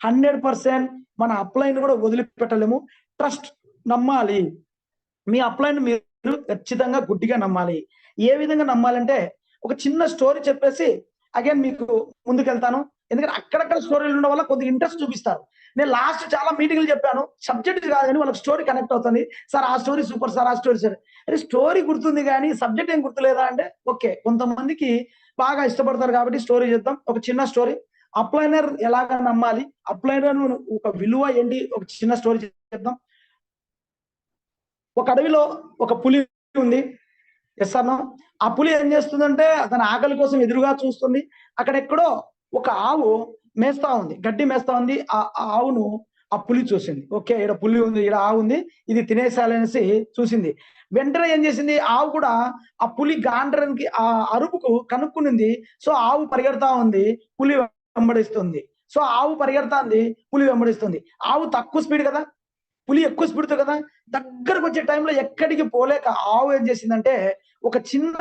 100% మన అప్లైన్ కూడా వదిలిపెట్టలేము. ట్రస్ట్, నమ్మాలి. మీ అప్లైన్ మీరు ఖచ్చితంగా గుడ్డిగా నమ్మాలి. ఏ విధంగా నమ్మాలంటే ఒక చిన్న స్టోరీ చెప్పేసి అగైన్ మీకు ముందుకెళ్తాను. ఎందుకంటే అక్కడక్కడ స్టోరీలు ఉండడం వల్ల కొద్దిగా ఇంట్రెస్ట్ చూపిస్తారు. నేను లాస్ట్ చాలా మీటింగ్లు చెప్పాను, సబ్జెక్ట్ కాదు కానీ వాళ్ళకి స్టోరీ కనెక్ట్ అవుతుంది. సార్ ఆ స్టోరీ సూపర్ సార్, ఆ స్టోరీ సార్. అరే స్టోరీ గుర్తుంది కానీ సబ్జెక్ట్ ఏం గుర్తులేదా అంటే ఓకే, కొంతమందికి బాగా ఇష్టపడతారు కాబట్టి స్టోరీ చేద్దాం. ఒక చిన్న స్టోరీ, అప్లైనర్ ఎలాగా నమ్మాలి, అప్లైనర్ ఒక విలువ ఏంటి, ఒక చిన్న స్టోరీ చేద్దాం. ఒక అడవిలో ఒక పులి ఉంది. ఎస్ఆర్నో, ఆ పులి ఏం చేస్తుందంటే తన ఆకలి కోసం ఎదురుగా చూస్తుంది. అక్కడెక్కడో ఒక ఆవు మేస్తా ఉంది, గడ్డి మేస్తా ఉంది. ఆ ఆవును ఆ పులి చూసింది. ఓకే, ఇక్కడ పులి ఉంది, ఇక్కడ ఆవు ఉంది, ఇది తినేసాలనేసి చూసింది. వెంటనే ఏం చేసింది, ఆవు కూడా ఆ పులి గాండ్రానికి ఆ అరుపుకు కనుక్కునింది. సో ఆవు పరిగెడతా ఉంది, పులి వెంబడిస్తుంది. సో ఆవు పరిగెడతాంది, పులి వెంబడిస్తుంది. ఆవు తక్కువ స్పీడ్ కదా, పులి ఎక్కువ స్పీడ్తో కదా. దగ్గరకు వచ్చే టైంలో ఎక్కడికి పోలేక ఆవు ఏం చేసిందంటే ఒక చిన్న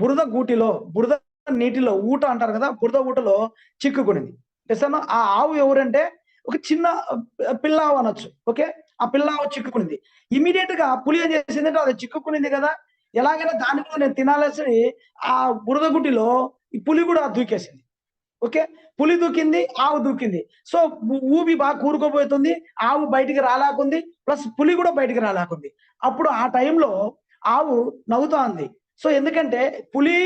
బురద గూటిలో, బురద నీటిలో, ఊట అంటారు కదా, బురద ఊటలో చిక్కుకునింది. ఎసన్నా ఆ ఆవు ఎవరంటే ఒక చిన్న పిల్ల ఆవు అనొచ్చు. ఓకే, ఆ పిల్ల ఆవు చిక్కుకునింది. ఇమీడియట్ గా పులి ఏం చేసిందంటే అది చిక్కుకునింది కదా, ఎలాగైనా దాన్ని కూడా నేను తినాలేసి ఆ బురద గుట్టిలో ఈ పులి కూడా దూకేసింది. ఓకే, పులి దూకింది, ఆవు దూకింది. సో ఊబి బాగా కూరుకోబోతుంది, ఆవు బయటికి రాలేకుంది, ప్లస్ పులి కూడా బయటికి రాలేకుంది. అప్పుడు ఆ టైంలో ఆవు నవ్వుతా ఉంది. సో ఎందుకంటే పులి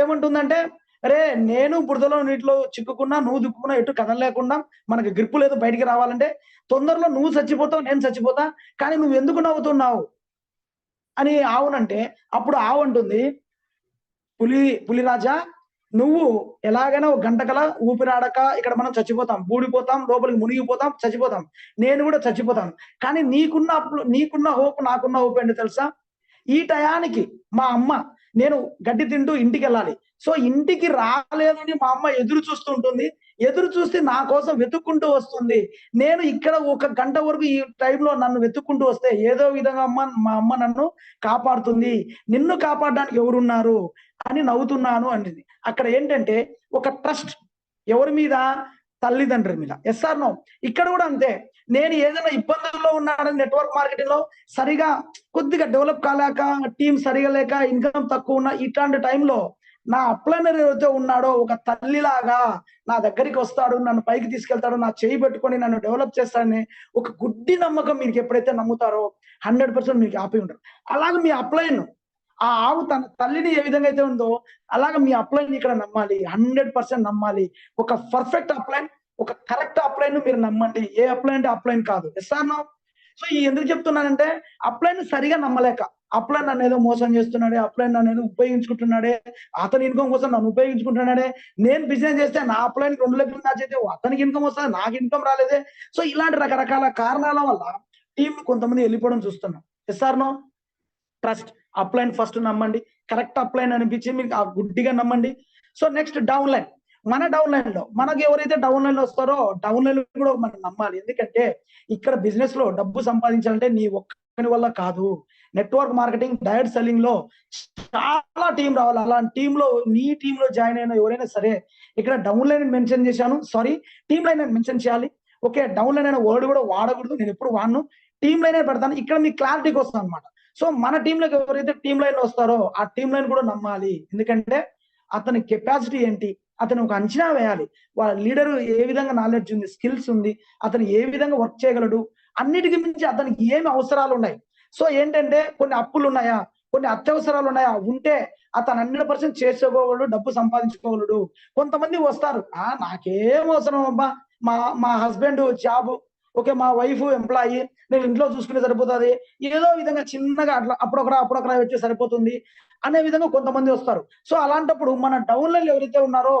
ఏమంటుందంటే అరే నేను బురదలో నీటిలో చిక్కుకున్నా, నువ్వు దుక్కుకున్నా, ఎటు కదలలేకుండా మనకి గ్రిప్పు లేదు బయటికి రావాలంటే, తొందరలో నువ్వు చచ్చిపోతావు, నేను చచ్చిపోతా, కానీ నువ్వు ఎందుకు నవ్వుతున్నావు అని ఆవునంటే, అప్పుడు ఆవు అంటుంది పులిరాజా, నువ్వు ఎలాగైనా ఒక గంటకల ఊపిరాడక ఇక్కడ మనం చచ్చిపోతాం, బూడిపోతాం, లోపలికి మునిగిపోతాం, చచ్చిపోతాం, నేను కూడా చచ్చిపోతాను. కానీ నీకున్న హోప్ నాకున్న హోప్ ఏంటో తెలుసా, ఈ టయానికి మా అమ్మ నేను గడ్డి తింటూ ఇంటికి వెళ్ళాలి. సో ఇంటికి రాలేదని మా అమ్మ ఎదురు చూస్తుంటుంది. ఎదురు చూస్తే నా కోసం వెతుక్కుంటూ వస్తుంది. నేను ఇక్కడ ఒక గంట వరకు ఈ టైంలో నన్ను వెతుక్కుంటూ వస్తే ఏదో విధంగా మా అమ్మ నన్ను కాపాడుతుంది. నిన్ను కాపాడడానికి ఎవరున్నారు అని నవ్వుతున్నాను అనేది. అక్కడ ఏంటంటే ఒక ట్రస్ట్ ఎవరి మీద, తల్లిదండ్రుల మీద. ఎస్ఆర్ నో, ఇక్కడ కూడా అంతే. నేను ఏదైనా ఇబ్బందుల్లో ఉన్నానని నెట్వర్క్ మార్కెటింగ్ లో సరిగా కొద్దిగా డెవలప్ కాలేక, టీం సరిగా లేక, ఇన్కమ్ తక్కువ ఉన్న ఇట్లాంటి టైంలో నా అప్లైనర్ ఎవరైతే ఉన్నాడో ఒక తల్లిలాగా నా దగ్గరికి వస్తాడు, నన్ను పైకి తీసుకెళ్తాడు, నా చేయి పెట్టుకొని నన్ను డెవలప్ చేస్తాడని ఒక గుడ్డి నమ్మకం మీరు ఎప్పుడైతే నమ్ముతారో 100% మీకు ఆపి ఉంటారు. అలాగే మీ అప్లైన్, ఆ ఆవు తన తల్లిని ఏ విధంగా అయితే ఉందో అలాగే మీ అప్లైన్ ఇక్కడ నమ్మాలి, 100% నమ్మాలి. ఒక పర్ఫెక్ట్ అప్లైన్, ఒక కరెక్ట్ అప్లైన్ మీరు నమ్మండి. ఏ అప్లైన్ అంటే అప్లైన్ కాదు. Yes or no. సో ఈ ఎందుకు చెప్తున్నానంటే అప్లైన్ సరిగా నమ్మలేక, అప్లైన్ నన్ను ఏదో మోసం చేస్తున్నాడే, అప్లైన్ నన్ను ఏదో ఉపయోగించుకుంటున్నాడే, అతని ఇన్కమ్ కోసం నన్ను ఉపయోగించుకుంటున్నాడే, నేను బిజినెస్ చేస్తే నా అప్లైన్ 2 లక్షలు నా చేస్తే అతనికి ఇన్కమ్ వస్తుంది, నాకు ఇన్కమ్ రాలేదే. సో ఇలాంటి రకరకాల కారణాల వల్ల టీం కొంతమంది వెళ్ళిపోవడం చూస్తున్నాం. Yes or no. Trust, upline first నమ్మండి. కరెక్ట్ అప్లైన్ అనిపించి మీకు ఆ గుడ్డిగా నమ్మండి. So next down line. మన డౌన్ లైన్ లో మనకి ఎవరైతే డౌన్ లైన్ లో వస్తారో డౌన్ లైన్ కూడా మనం నమ్మాలి. ఎందుకంటే ఇక్కడ బిజినెస్ లో డబ్బు సంపాదించాలంటే నీ ఒక్కని వల్ల కాదు. నెట్వర్క్ మార్కెటింగ్, డైరెక్ట్ సెల్లింగ్ లో చాలా టీం రావాలి. అలాంటి టీమ్ లో నీ టీమ్ లో జాయిన్ అయిన ఎవరైనా సరే, ఇక్కడ డౌన్ లైన్ మెన్షన్ చేశాను, సారీ టీమ్ లైన్ మెన్షన్ చేయాలి. ఓకే, డౌన్ లైన్ అనే వర్డ్ కూడా వాడకూడదు, నేను ఎప్పుడు వాడను, టీమ్ లైన్ పెడతాను. ఇక్కడ మీ క్లారిటీకి వస్తుంది అనమాట. సో మన టీంలోకి ఎవరైతే టీమ్ లైన్ వస్తారో ఆ టీమ్ లైన్ కూడా నమ్మాలి. ఎందుకంటే అతని కెపాసిటీ ఏంటి, అతను ఒక అంచనా వేయాలి. వాళ్ళ లీడర్ ఏ విధంగా నాలెడ్జ్ ఉంది, స్కిల్స్ ఉంది, అతను ఏ విధంగా వర్క్ చేయగలడు, అన్నిటికీ మించి అతనికి ఏమి అవసరాలు ఉన్నాయి. సో ఏంటంటే కొన్ని అప్పులు ఉన్నాయా, కొన్ని అత్యవసరాలు ఉన్నాయా, ఉంటే అతను 100% చేసుకోగలడు, డబ్బు సంపాదించుకోగలడు. కొంతమంది వస్తారు, నాకేం అవసరం అబ్బా, మా హస్బెండ్ జాబ్, ఓకే, మా వైఫ్ ఎంప్లాయీ, నేను ఇంట్లో చూసుకునే సరిపోతుంది, ఏదో విధంగా చిన్నగా అట్లా అప్పుడొకరా వచ్చి సరిపోతుంది అనే విధంగా కొంతమంది వస్తారు. సో అలాంటప్పుడు మన డౌన్ లైన్ ఎవరైతే ఉన్నారో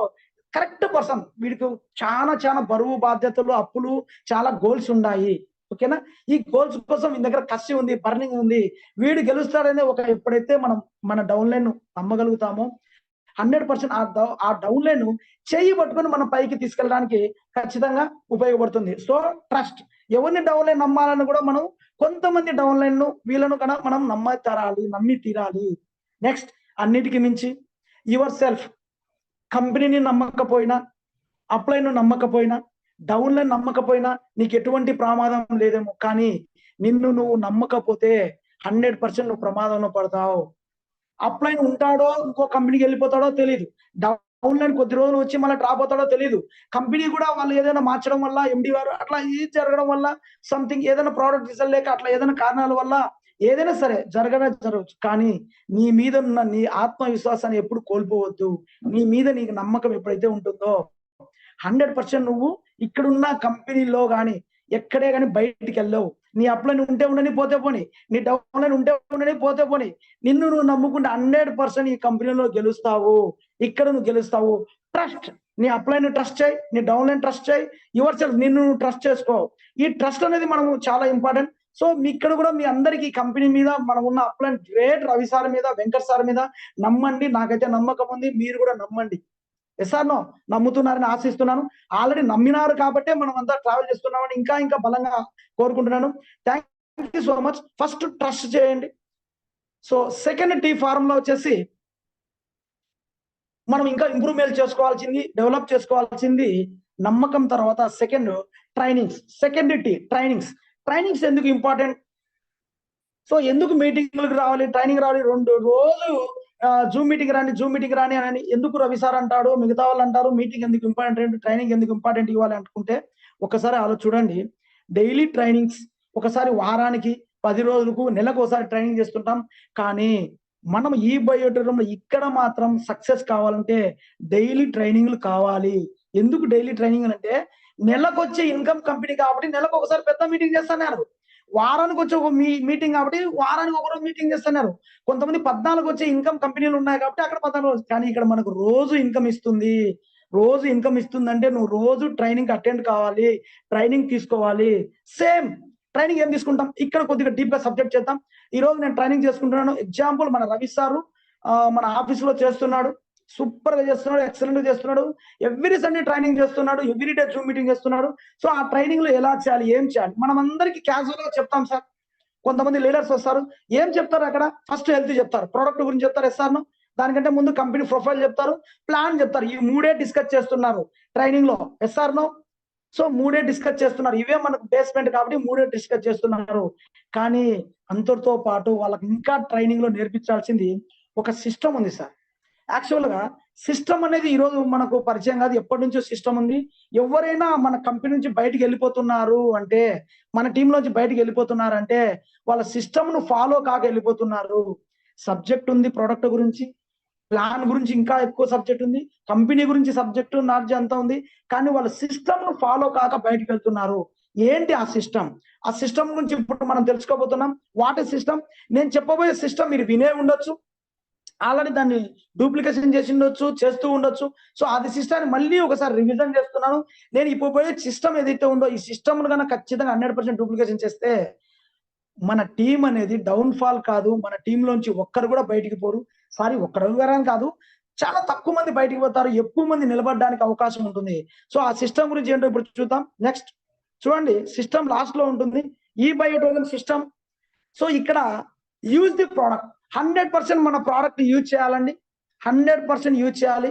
కరెక్ట్ పర్సన్. వీడికి చాలా బరువు బాధ్యతలు, అప్పులు, చాలా గోల్స్ ఉన్నాయి. ఓకేనా? ఈ గోల్స్ కోసం వీని దగ్గర కసి ఉంది, బర్నింగ్ ఉంది. వీడు గెలుస్తాడనే ఎప్పుడైతే మనం మన డౌన్ లైన్ నమ్మగలుగుతామో 100% ఆ డౌన్ లైన్ చెయ్యి పట్టుకొని మనం పైకి తీసుకెళ్ళడానికి ఖచ్చితంగా ఉపయోగపడుతుంది. So trust. ఎవరిని డౌన్ లైన్ నమ్మాలని కూడా మనం కొంతమంది డౌన్ లైన్ వీళ్ళను కన్నా మనం నమ్మి తీరాలి. నెక్స్ట్, అన్నిటికీ మించి యువర్ సెల్ఫ్. కంపెనీని నమ్మకపోయినా, అప్లైన్ నమ్మకపోయినా, డౌన్ లైన్ నమ్మకపోయినా నీకు ఎటువంటి ప్రమాదం లేదేమో, కానీ నిన్ను నువ్వు నమ్మకపోతే 100% నువ్వు ప్రమాదంలో పడతావు. అప్లైన్ ఉంటాడో ఇంకో కంపెనీకి వెళ్ళిపోతాడో తెలియదు. డౌన్ లైన్ కొద్ది రోజులు వచ్చి మళ్ళీ డ్రాప్ అవుతాడో తెలియదు. కంపెనీ కూడా వాళ్ళు ఏదైనా మార్చడం వల్ల, ఎండి వారు అట్లా ఇది జరగడం వల్ల, సంథింగ్ ఏదైనా ప్రోడక్ట్ రిజల్ట్ లేక అట్లా ఏదైనా కారణాల వల్ల ఏదైనా సరే జరగవచ్చు. కానీ నీ మీద ఉన్న నీ ఆత్మవిశ్వాసాన్ని ఎప్పుడు కోల్పోవద్దు. నీ మీద నీకు నమ్మకం ఎప్పుడైతే ఉంటుందో 100% నువ్వు ఇక్కడున్న కంపెనీలో కానీ ఎక్కడే కానీ బయటికి వెళ్ళవు. నీ అప్లైన్ ఉంటే ఉండని, పోతే పోని. నీ డౌన్ లైన్ ఉంటే ఉండని, పోతే పోని. నిన్ను నువ్వు నమ్ముకుంటే 100% ఈ కంపెనీలో గెలుస్తావు. ఇక్కడ నువ్వు గెలుస్తావు. ట్రస్ట్. నీ అప్లైన్ ట్రస్ట్ చేయి, నీ డౌన్ లైన్ ట్రస్ట్ చేయి, యువర్ సెల్ఫ్ నిన్ను ట్రస్ట్ చేసుకో. ఈ ట్రస్ట్ అనేది మనము చాలా ఇంపార్టెంట్. సో ఇక్కడ కూడా మీ అందరికి కంపెనీ మీద, మనం ఉన్న అప్లైన్ గ్రేట్ రవి సార్ మీద, వెంకట్ సార్ మీద నమ్మండి. నాకైతే నమ్మకం ఉంది, మీరు కూడా నమ్మండి. SR no? నమ్ముతున్నారని ఆశిస్తున్నాను. ఆల్రెడీ నమ్మినారు కాబట్టే మనం అంతా ట్రావెల్ చేస్తున్నామని ఇంకా బలంగా కోరుకుంటున్నాను. Thank you so much. First trust చేయండి. సో సెకండ్ టీ ఫార్ములా వచ్చేసి మనం ఇంకా ఇంప్రూవ్మెంట్ చేసుకోవాల్సింది, డెవలప్ చేసుకోవాల్సింది నమ్మకం. తర్వాత second trainings. Second T trainings ఎందుకు ఇంపార్టెంట్? సో ఎందుకు మీటింగ్లకు రావాలి, ట్రైనింగ్ రావాలి, 2 రోజులు జూమ్ మీటింగ్ రాని అని ఎందుకు రవి సార్ అంటాడు, మిగతా వాళ్ళు అంటారు మీటింగ్ ఎందుకు ఇంపార్టెంట్, ట్రైనింగ్ ఎందుకు ఇంపార్టెంట్ ఇవ్వాలి అనుకుంటే ఒకసారి చూడండి. డైలీ ట్రైనింగ్స్ ఒకసారి వారానికి, 10 రోజులకు, నెలకు ఒకసారి ట్రైనింగ్ చేస్తుంటాం. కానీ మనం ఈ బయోటెక్లో ఇక్కడ మాత్రం సక్సెస్ కావాలంటే డైలీ ట్రైనింగ్లు కావాలి. ఎందుకు డైలీ ట్రైనింగ్ అంటే నెలకు వచ్చే ఇన్కమ్ కంపెనీ కాబట్టి నెలకు ఒకసారి పెద్ద మీటింగ్ చేస్తున్నారు. వారానికి వచ్చే ఒక మీటింగ్ కాబట్టి వారానికి ఒకరోజు మీటింగ్ చేస్తున్నారు. కొంతమంది 14 వచ్చే ఇన్కమ్ కంపెనీలు ఉన్నాయి కాబట్టి అక్కడ 14 రోజు. కానీ ఇక్కడ మనకు రోజు ఇన్కమ్ ఇస్తుంది. రోజు ఇన్కమ్ ఇస్తుందంటే నువ్వు రోజు ట్రైనింగ్ అటెండ్ కావాలి, ట్రైనింగ్ తీసుకోవాలి. సేమ్ ట్రైనింగ్ ఏం తీసుకుంటాం, ఇక్కడ కొద్దిగా డీప్ గా సబ్జెక్ట్ చేద్దాం. ఈ రోజు నేను ట్రైనింగ్ చేసుకుంటున్నాను. ఎగ్జాంపుల్ మన రవి సారు మన ఆఫీస్ లో చేస్తున్నాడు, సూపర్ గా చేస్తున్నాడు, ఎక్సలెంట్ గా చేస్తున్నాడు. ఎవ్రీ సండే ట్రైనింగ్ చేస్తున్నాడు, ఎవ్రీ డే జూమ్ మీటింగ్ చేస్తున్నాడు. సో ఆ ట్రైనింగ్ లో ఎలా చేయాలి, ఏం చేయాలి, మనం అందరికీ క్యాజువల్ గా చెప్తాం సార్. కొంతమంది లీడర్స్ వస్తారు, ఏం చెప్తారు అక్కడ? ఫస్ట్ హెల్త్ చెప్తారు, ప్రోడక్ట్ గురించి చెప్తారు ఎస్ఆర్ను. దానికంటే ముందు కంపెనీ ప్రొఫైల్ చెప్తారు, ప్లాన్ చెప్తారు. ఈ 3 డిస్కస్ చేస్తున్నారు ట్రైనింగ్ లో ఎస్ఆర్ను. సో 3 డిస్కస్ చేస్తున్నారు. ఇవే మనకు బేస్మెంట్ కాబట్టి 3 డిస్కస్ చేస్తున్నారు. కానీ అంతటితో పాటు వాళ్ళకి ఇంకా ట్రైనింగ్ లో నేర్పించాల్సింది ఒక సిస్టమ్ ఉంది సార్. యాక్చువల్ గా సిస్టమ్ అనేది ఈ రోజు మనకు పరిచయం కాదు, ఎప్పటి నుంచో సిస్టమ్ ఉంది. ఎవరైనా మన కంపెనీ నుంచి బయటికి వెళ్ళిపోతున్నారు అంటే, మన టీం నుంచి బయటికి వెళ్ళిపోతున్నారు అంటే వాళ్ళ సిస్టమ్ ను ఫాలో కాక వెళ్ళిపోతున్నారు. సబ్జెక్ట్ ఉంది ప్రోడక్ట్ గురించి, ప్లాన్ గురించి ఇంకా ఎక్కువ సబ్జెక్ట్ ఉంది, కంపెనీ గురించి సబ్జెక్ట్ నాలెడ్జ్ అంతా ఉంది. కానీ వాళ్ళ సిస్టమ్ ను ఫాలో కాక బయటకు వెళ్తున్నారు. ఏంటి ఆ సిస్టమ్? ఆ సిస్టమ్ గురించి ఇప్పుడు మనం తెలుసుకోబోతున్నాం. What is system? నేను చెప్పబోయే సిస్టమ్ మీరు వినే ఉండొచ్చు, ఆల్రెడీ దాన్ని డూప్లికేషన్ చేసి ఉండొచ్చు, చేస్తూ ఉండొచ్చు. సో అది సిస్టమ్ మళ్ళీ ఒకసారి రివిజన్ చేస్తున్నాను. నేను ఇప్పుడు పోయే సిస్టమ్ ఏదైతే ఉందో ఈ సిస్టమ్ కన్నా ఖచ్చితంగా 100% డూప్లికేషన్ చేస్తే మన టీం అనేది డౌన్ ఫాల్ కాదు. మన టీంలోంచి ఒక్కరు కూడా బయటికి పోరు. సారీ, ఒక్కరు కాదు, చాలా తక్కువ మంది బయటికి పోతారు, ఎక్కువ మంది నిలబడడానికి అవకాశం ఉంటుంది. సో ఆ సిస్టమ్ గురించి ఏంటో ఇప్పుడు చూద్దాం. నెక్స్ట్ చూడండి, సిస్టమ్ లాస్ట్ లో ఉంటుంది, ఈ బయోటోజన్ సిస్టమ్. సో ఇక్కడ యూజ్ ది ప్రోడక్ట్. 100% మన ప్రోడక్ట్ యూజ్ చేయాలండి, 100% యూజ్ చేయాలి.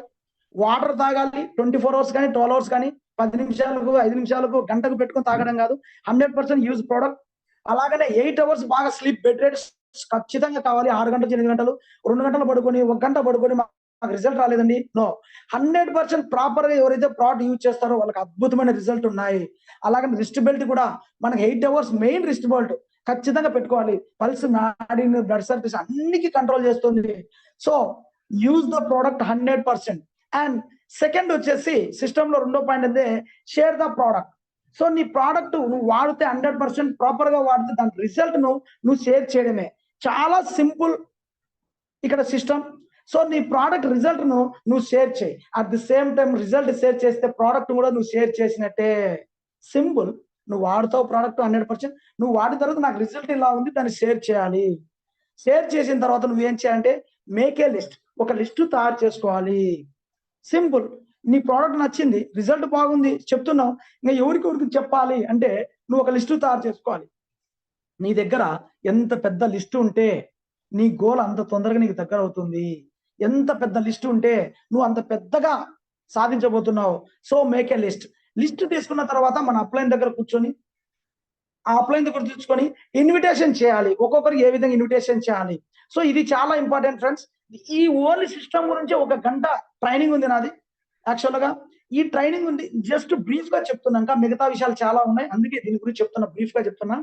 వాటర్ తాగాలి 24 అవర్స్ కానీ 12 అవర్స్ కానీ, 10 నిమిషాలకు 5 నిమిషాలకు గంటకు పెట్టుకొని తాగడం కాదు. 100% యూజ్ ప్రోడక్ట్. అలాగనే 8 అవర్స్ బాగా స్లీప్, బెడ్ రెస్ట్ ఖచ్చితంగా కావాలి. 6 గంటలు 8 గంటలు, 2 గంటలు పడుకొని 1 గంట పడుకొని మాకు రిజల్ట్ రాలేదండి, నో. 100% ప్రాపర్ గా ఎవరైతే ప్రోడక్ట్ యూజ్ చేస్తారో వాళ్ళకి అద్భుతమైన రిజల్ట్ ఉన్నాయి. అలాగే రిస్ట్ బెల్ట్ కూడా మనకి 8 అవర్స్ మెయిన్ రిస్ట్ బెల్ట్ ఖచ్చితంగా పెట్టుకోవాలి. పల్స్, నాడి, బ్లడ్ సర్ఫేస్ అన్నికి కంట్రోల్ చేస్తుంది. So use the product 100%. And second వచ్చేసి సిస్టమ్ లో రెండో పాయింట్ అంటే షేర్ ద ప్రోడక్ట్. సో నీ ప్రోడక్ట్ నువ్వు వాడితే 100% ప్రాపర్ గా వాడితే దాని రిజల్ట్ నువ్వు షేర్ చేయడమే. చాలా సింపుల్ ఇక్కడ సిస్టమ్. సో నీ ప్రోడక్ట్ రిజల్ట్ నువ్వు షేర్ చేయి. At the same time result share చేస్తే ప్రోడక్ట్ కూడా నువ్వు షేర్ చేసినట్టే. సింపుల్. నువ్వు వాడుతావు ప్రోడక్ట్ 100%. నువ్వు వాడిన తర్వాత నాకు రిజల్ట్ ఇలా ఉంది, దాన్ని షేర్ చేయాలి. షేర్ చేసిన తర్వాత నువ్వేం చేయాలంటే మేక్ ఏ లిస్ట్. ఒక లిస్ట్ తయారు చేసుకోవాలి. సింపుల్. నీ ప్రోడక్ట్ నచ్చింది, రిజల్ట్ బాగుంది చెప్తున్నావు, ఇంకా ఎవరికి చెప్పాలి అంటే నువ్వు ఒక లిస్ట్ తయారు చేసుకోవాలి. నీ దగ్గర ఎంత పెద్ద లిస్ట్ ఉంటే నీ గోల్ అంత తొందరగా నీకు దగ్గర అవుతుంది. ఎంత పెద్ద లిస్ట్ ఉంటే నువ్వు అంత పెద్దగా సాధించబోతున్నావు. So make a list. List తీసుకున్న తర్వాత మన అప్లైన్ దగ్గర కూర్చొని ఆ అప్లైన్ దగ్గర తెచ్చుకొని ఇన్విటేషన్ చేయాలి. ఒక్కొక్కరికి ఏ విధంగా ఇన్విటేషన్ చేయాలి. సో ఇది చాలా ఇంపార్టెంట్ ఫ్రెండ్స్. ఈ ఓన్లీ సిస్టమ్ గురించి 1 గంట ట్రైనింగ్ ఉంది నాది. యాక్చువల్ గా ఈ ట్రైనింగ్ ఉంది. జస్ట్ బ్రీఫ్ గా చెప్తున్నాక మిగతా విషయాలు చాలా ఉన్నాయి, అందుకే దీని గురించి చెప్తున్నా, బ్రీఫ్ గా చెప్తున్నా.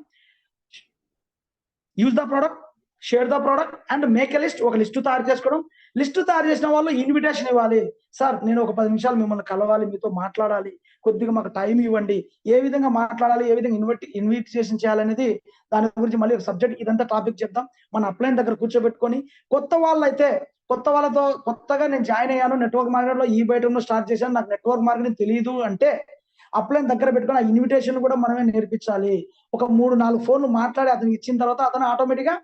Use the product, share the product and make a list. ఒక లిస్ట్ తయారు చేసుకోవడం. లిస్ట్ తయారు చేసిన వాళ్ళు ఇన్విటేషన్ ఇవ్వాలి. సార్ నేను ఒక 10 నిమిషాలు మిమ్మల్ని కలవాలి, మీతో మాట్లాడాలి, కొద్దిగా మాకు టైం ఇవ్వండి. ఏ విధంగా మాట్లాడాలి, ఏ విధంగా ఇన్విటేషన్ చేయాలనేది దాని గురించి మళ్ళీ ఒక సబ్జెక్ట్, ఇదంతా టాపిక్ చెప్తాం. మన అప్లైన్ దగ్గర కూర్చోబెట్టుకొని కొత్త వాళ్ళతో కొత్తగా నేను జాయిన్ అయ్యాను, నెట్వర్క్ మార్కెట్ లో ఈ బయట స్టార్ట్ చేశాను, నాకు నెట్వర్క్ మార్కెటింగ్ తెలియదు అంటే అప్లైన్ దగ్గర పెట్టుకొని ఆ ఇన్విటేషన్ కూడా మనమే నేర్పించాలి. ఒక 3-4 ఫోన్లు మాట్లాడి అతనికి ఇచ్చిన తర్వాత అతను ఆటోమేటిక్ గా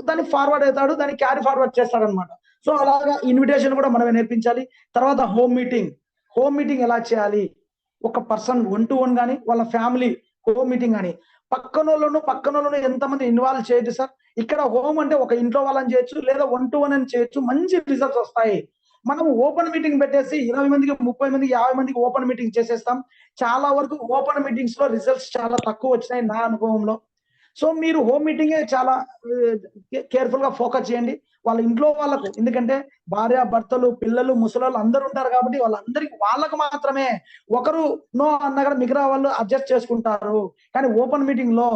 దాన్ని ఫార్వర్డ్ అవుతాడు, దాన్ని క్యారీ ఫార్వర్డ్ చేస్తాడు అనమాట. సో అలాగా ఇన్విటేషన్ కూడా మనమే నేర్పించాలి. తర్వాత హోమ్ మీటింగ్ ఎలా చేయాలి. ఒక పర్సన్ 1-to-1 కానీ వాళ్ళ ఫ్యామిలీ హోమ్ మీటింగ్ కానీ పక్కనోళ్ళను ఎంతమంది ఇన్వాల్వ్ చేయొచ్చు సార్. ఇక్కడ హోమ్ అంటే ఒక ఇంట్లో వాళ్ళని చేయొచ్చు, లేదా 1-to-1 అని చేయొచ్చు. మంచి రిజల్ట్స్ వస్తాయి. మనం ఓపెన్ మీటింగ్ పెట్టేసి 20 మందికి 30 మందికి 50 మందికి ఓపెన్ మీటింగ్ చేసేస్తాం. చాలా వరకు ఓపెన్ మీటింగ్స్ లో రిజల్ట్స్ చాలా తక్కువ వచ్చినాయి నా అనుభవంలో. సో మీరు హోమ్ మీటింగే చాలా కేర్ఫుల్ గా ఫోకస్ చేయండి వాళ్ళ ఇంట్లో వాళ్ళకు. ఎందుకంటే భార్య భర్తలు పిల్లలు ముసలాళ్ళు అందరూ ఉంటారు కాబట్టి వాళ్ళకు మాత్రమే. ఒకరు నో అన్నగా మిగతా వాళ్ళు అడ్జస్ట్ చేసుకుంటారు. కానీ ఓపెన్ మీటింగ్ లో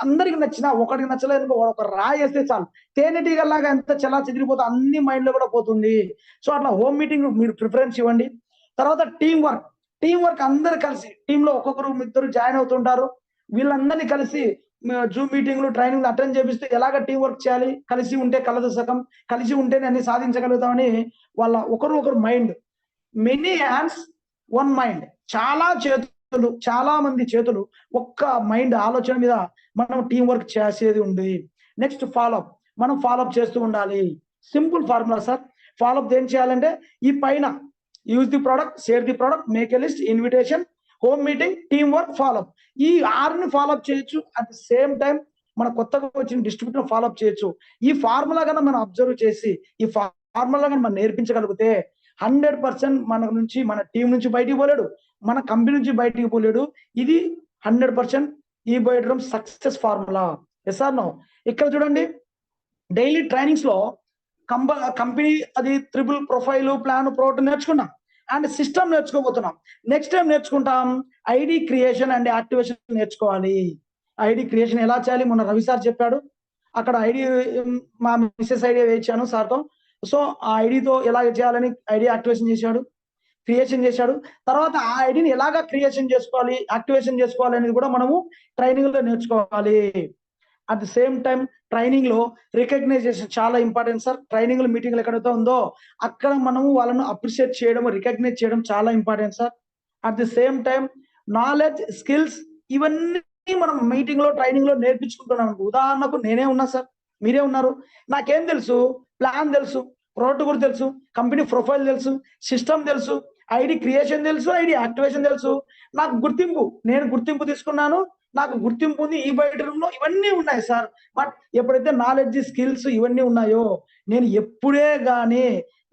అందరికి నచ్చినా ఒకరికి నచ్చలేదు ఒక రాయి వేస్తే చాలు, తేనెటీగల్లాగా ఎంత చెలా చెదిరిపోతే అన్ని మైండ్ లో కూడా పోతుంది. సో అట్లా హోమ్ మీటింగ్ మీరు ప్రిఫరెన్స్ ఇవ్వండి. తర్వాత టీం వర్క్ అందరు కలిసి టీమ్ లో ఒక్కొక్కరు ఇద్దరు జాయిన్ అవుతుంటారు. వీళ్ళందరినీ కలిసి జూమ్ మీటింగ్లు ట్రైనింగ్ అటెండ్ చేపిస్తే ఎలాగ టీం వర్క్ చేయాలి, కలిసి ఉంటే కలదు సగం, కలిసి ఉంటేనే అన్ని సాధించగలుగుతామని వాళ్ళ ఒకరు మైండ్. Many hands 1 mind. చాలా మంది చేతులు ఒక్క మైండ్ ఆలోచన మీద మనం టీం వర్క్ చేసేది ఉంది. Next follow up. మనం ఫాలోఅప్ చేస్తూ ఉండాలి. Simple formula sir. ఫాలోఅప్ ఏం చేయాలంటే ఈ పైన use the product, share the product, make a list, invitation, home meeting, team work, follow up. ఈ 6ని ఫాలోఅప్ చేయొచ్చు. అట్ ది సేమ్ టైం మన కొత్తగా వచ్చిన డిస్ట్రిబ్యూటర్ ఫాలోఅప్ చేయొచ్చు. ఈ ఫార్ములా కన్నా మనం అబ్జర్వ్ చేసి ఈ ఫార్ములా కానీ మనం నేర్పించగలిగితే 100% మన నుంచి మన టీం నుంచి బయటికి పోలేడు, మన కంపెనీ నుంచి బయటికి పోలేడు. ఇది 100% ఈ బయట success formula. Yes or no? ఇక్కడ చూడండి, డైలీ ట్రైనింగ్స్ లో కంపెనీ అది ట్రిపుల్ ప్రొఫైల్ ప్లాన్ ప్రోడక్ట్ నేర్చుకున్నాం అండ్ సిస్టమ్ నేర్చుకోబోతున్నాం. నెక్స్ట్ టైం నేర్చుకుంటాం ఐడి క్రియేషన్ అండ్ యాక్టివేషన్ నేర్చుకోవాలి. ఐడి క్రియేషన్ ఎలా చేయాలి మొన్న రవి సార్ చెప్పాడు. అక్కడ ఐడి మా మిస్సెస్ ఐడి వేయించాను సార్తో. సో ఆ ఐడితో ఎలా చేయాలని ఐడి క్రియేషన్ చేశాడు. తర్వాత ఆ ఐడిని ఎలాగా క్రియేషన్ చేసుకోవాలి, యాక్టివేషన్ చేసుకోవాలి అనేది కూడా మనము ట్రైనింగ్ లో నేర్చుకోవాలి. At the same time training లో రికగ్నైజేషన్ చాలా ఇంపార్టెంట్ సార్. ట్రైనింగ్ లో మీటింగ్లు ఎక్కడైతే ఉందో అక్కడ మనము వాళ్ళను అప్రిషియేట్ చేయడం, రికగ్నైజ్ చేయడం చాలా important sir. At the same time knowledge, skills ఇవన్నీ మనం మీటింగ్ లో ట్రైనింగ్ లో నేర్పించుకుంటున్నాం. ఉదాహరణకు నేనే ఉన్నా సార్, మీరే ఉన్నారు. నాకేం తెలుసు? ప్లాన్ తెలుసు, ప్రోడక్ట్ కూడా తెలుసు, కంపెనీ ప్రొఫైల్ తెలుసు, సిస్టమ్ తెలుసు, ఐడి క్రియేషన్ తెలుసు, ఐడి యాక్టివేషన్ తెలుసు. నాకు నేను గుర్తింపు తీసుకున్నాను, నాకు గుర్తింపు ఉంది. ఈ బయట రూమ్ లో ఇవన్నీ ఉన్నాయి సార్. బట్ ఎప్పుడైతే నాలెడ్జ్, స్కిల్స్ ఇవన్నీ ఉన్నాయో నేను ఎప్పుడే గానీ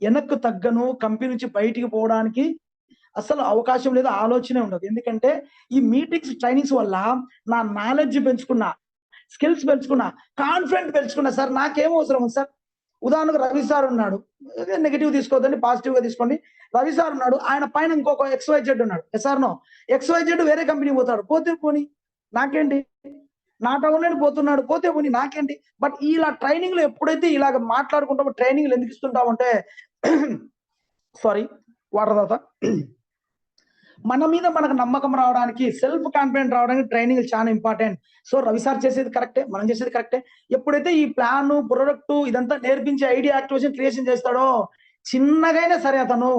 వెనక్కు తగ్గను. కంపెనీ నుంచి బయటికి పోవడానికి అసలు అవకాశం లేదు, ఆలోచనే ఉండదు. ఎందుకంటే ఈ మీటింగ్స్ ట్రైనింగ్స్ వల్ల నా నాలెడ్జ్ పెంచుకున్నా, స్కిల్స్ పెంచుకున్నా, కాన్ఫిడెంట్ పెంచుకున్నా సార్. నాకేం అవసరం సార్? ఉదాహరణకు రవి సార్ ఉన్నాడు, నెగిటివ్ తీసుకోవద్దండి, పాజిటివ్ గా తీసుకోండి. రవి సార్ ఉన్నాడు, ఆయన పైన ఇంకొక XYZ ఉన్నాడు. Yes or no? XYZ వేరే కంపెనీ పోతాడు, పోతే పోని నాకేంటి? నా టౌన్ లో పోతున్నాడు, పోతే పోని నాకేంటి? బట్ ఇలా ట్రైనింగ్ లో ఎప్పుడైతే ఇలాగ మాట్లాడుకుంటామో, ట్రైనింగ్లు ఎందుకు ఇస్తుంటామంటే సారీ వాటర్ తర్వాత మన మీద మనకు నమ్మకం రావడానికి, సెల్ఫ్ కాన్ఫిడెంట్ రావడానికి ట్రైనింగ్ చాలా ఇంపార్టెంట్. సో రవి సార్ చేసేది కరెక్టే, మనం చేసేది కరెక్టే. ఎప్పుడైతే ఈ ప్లాన్, ప్రొడక్ట్ ఇదంతా నేర్పించి ఐడియా యాక్టివేషన్ క్రియేషన్ చేస్తాడో, చిన్నగైనా సరే అతను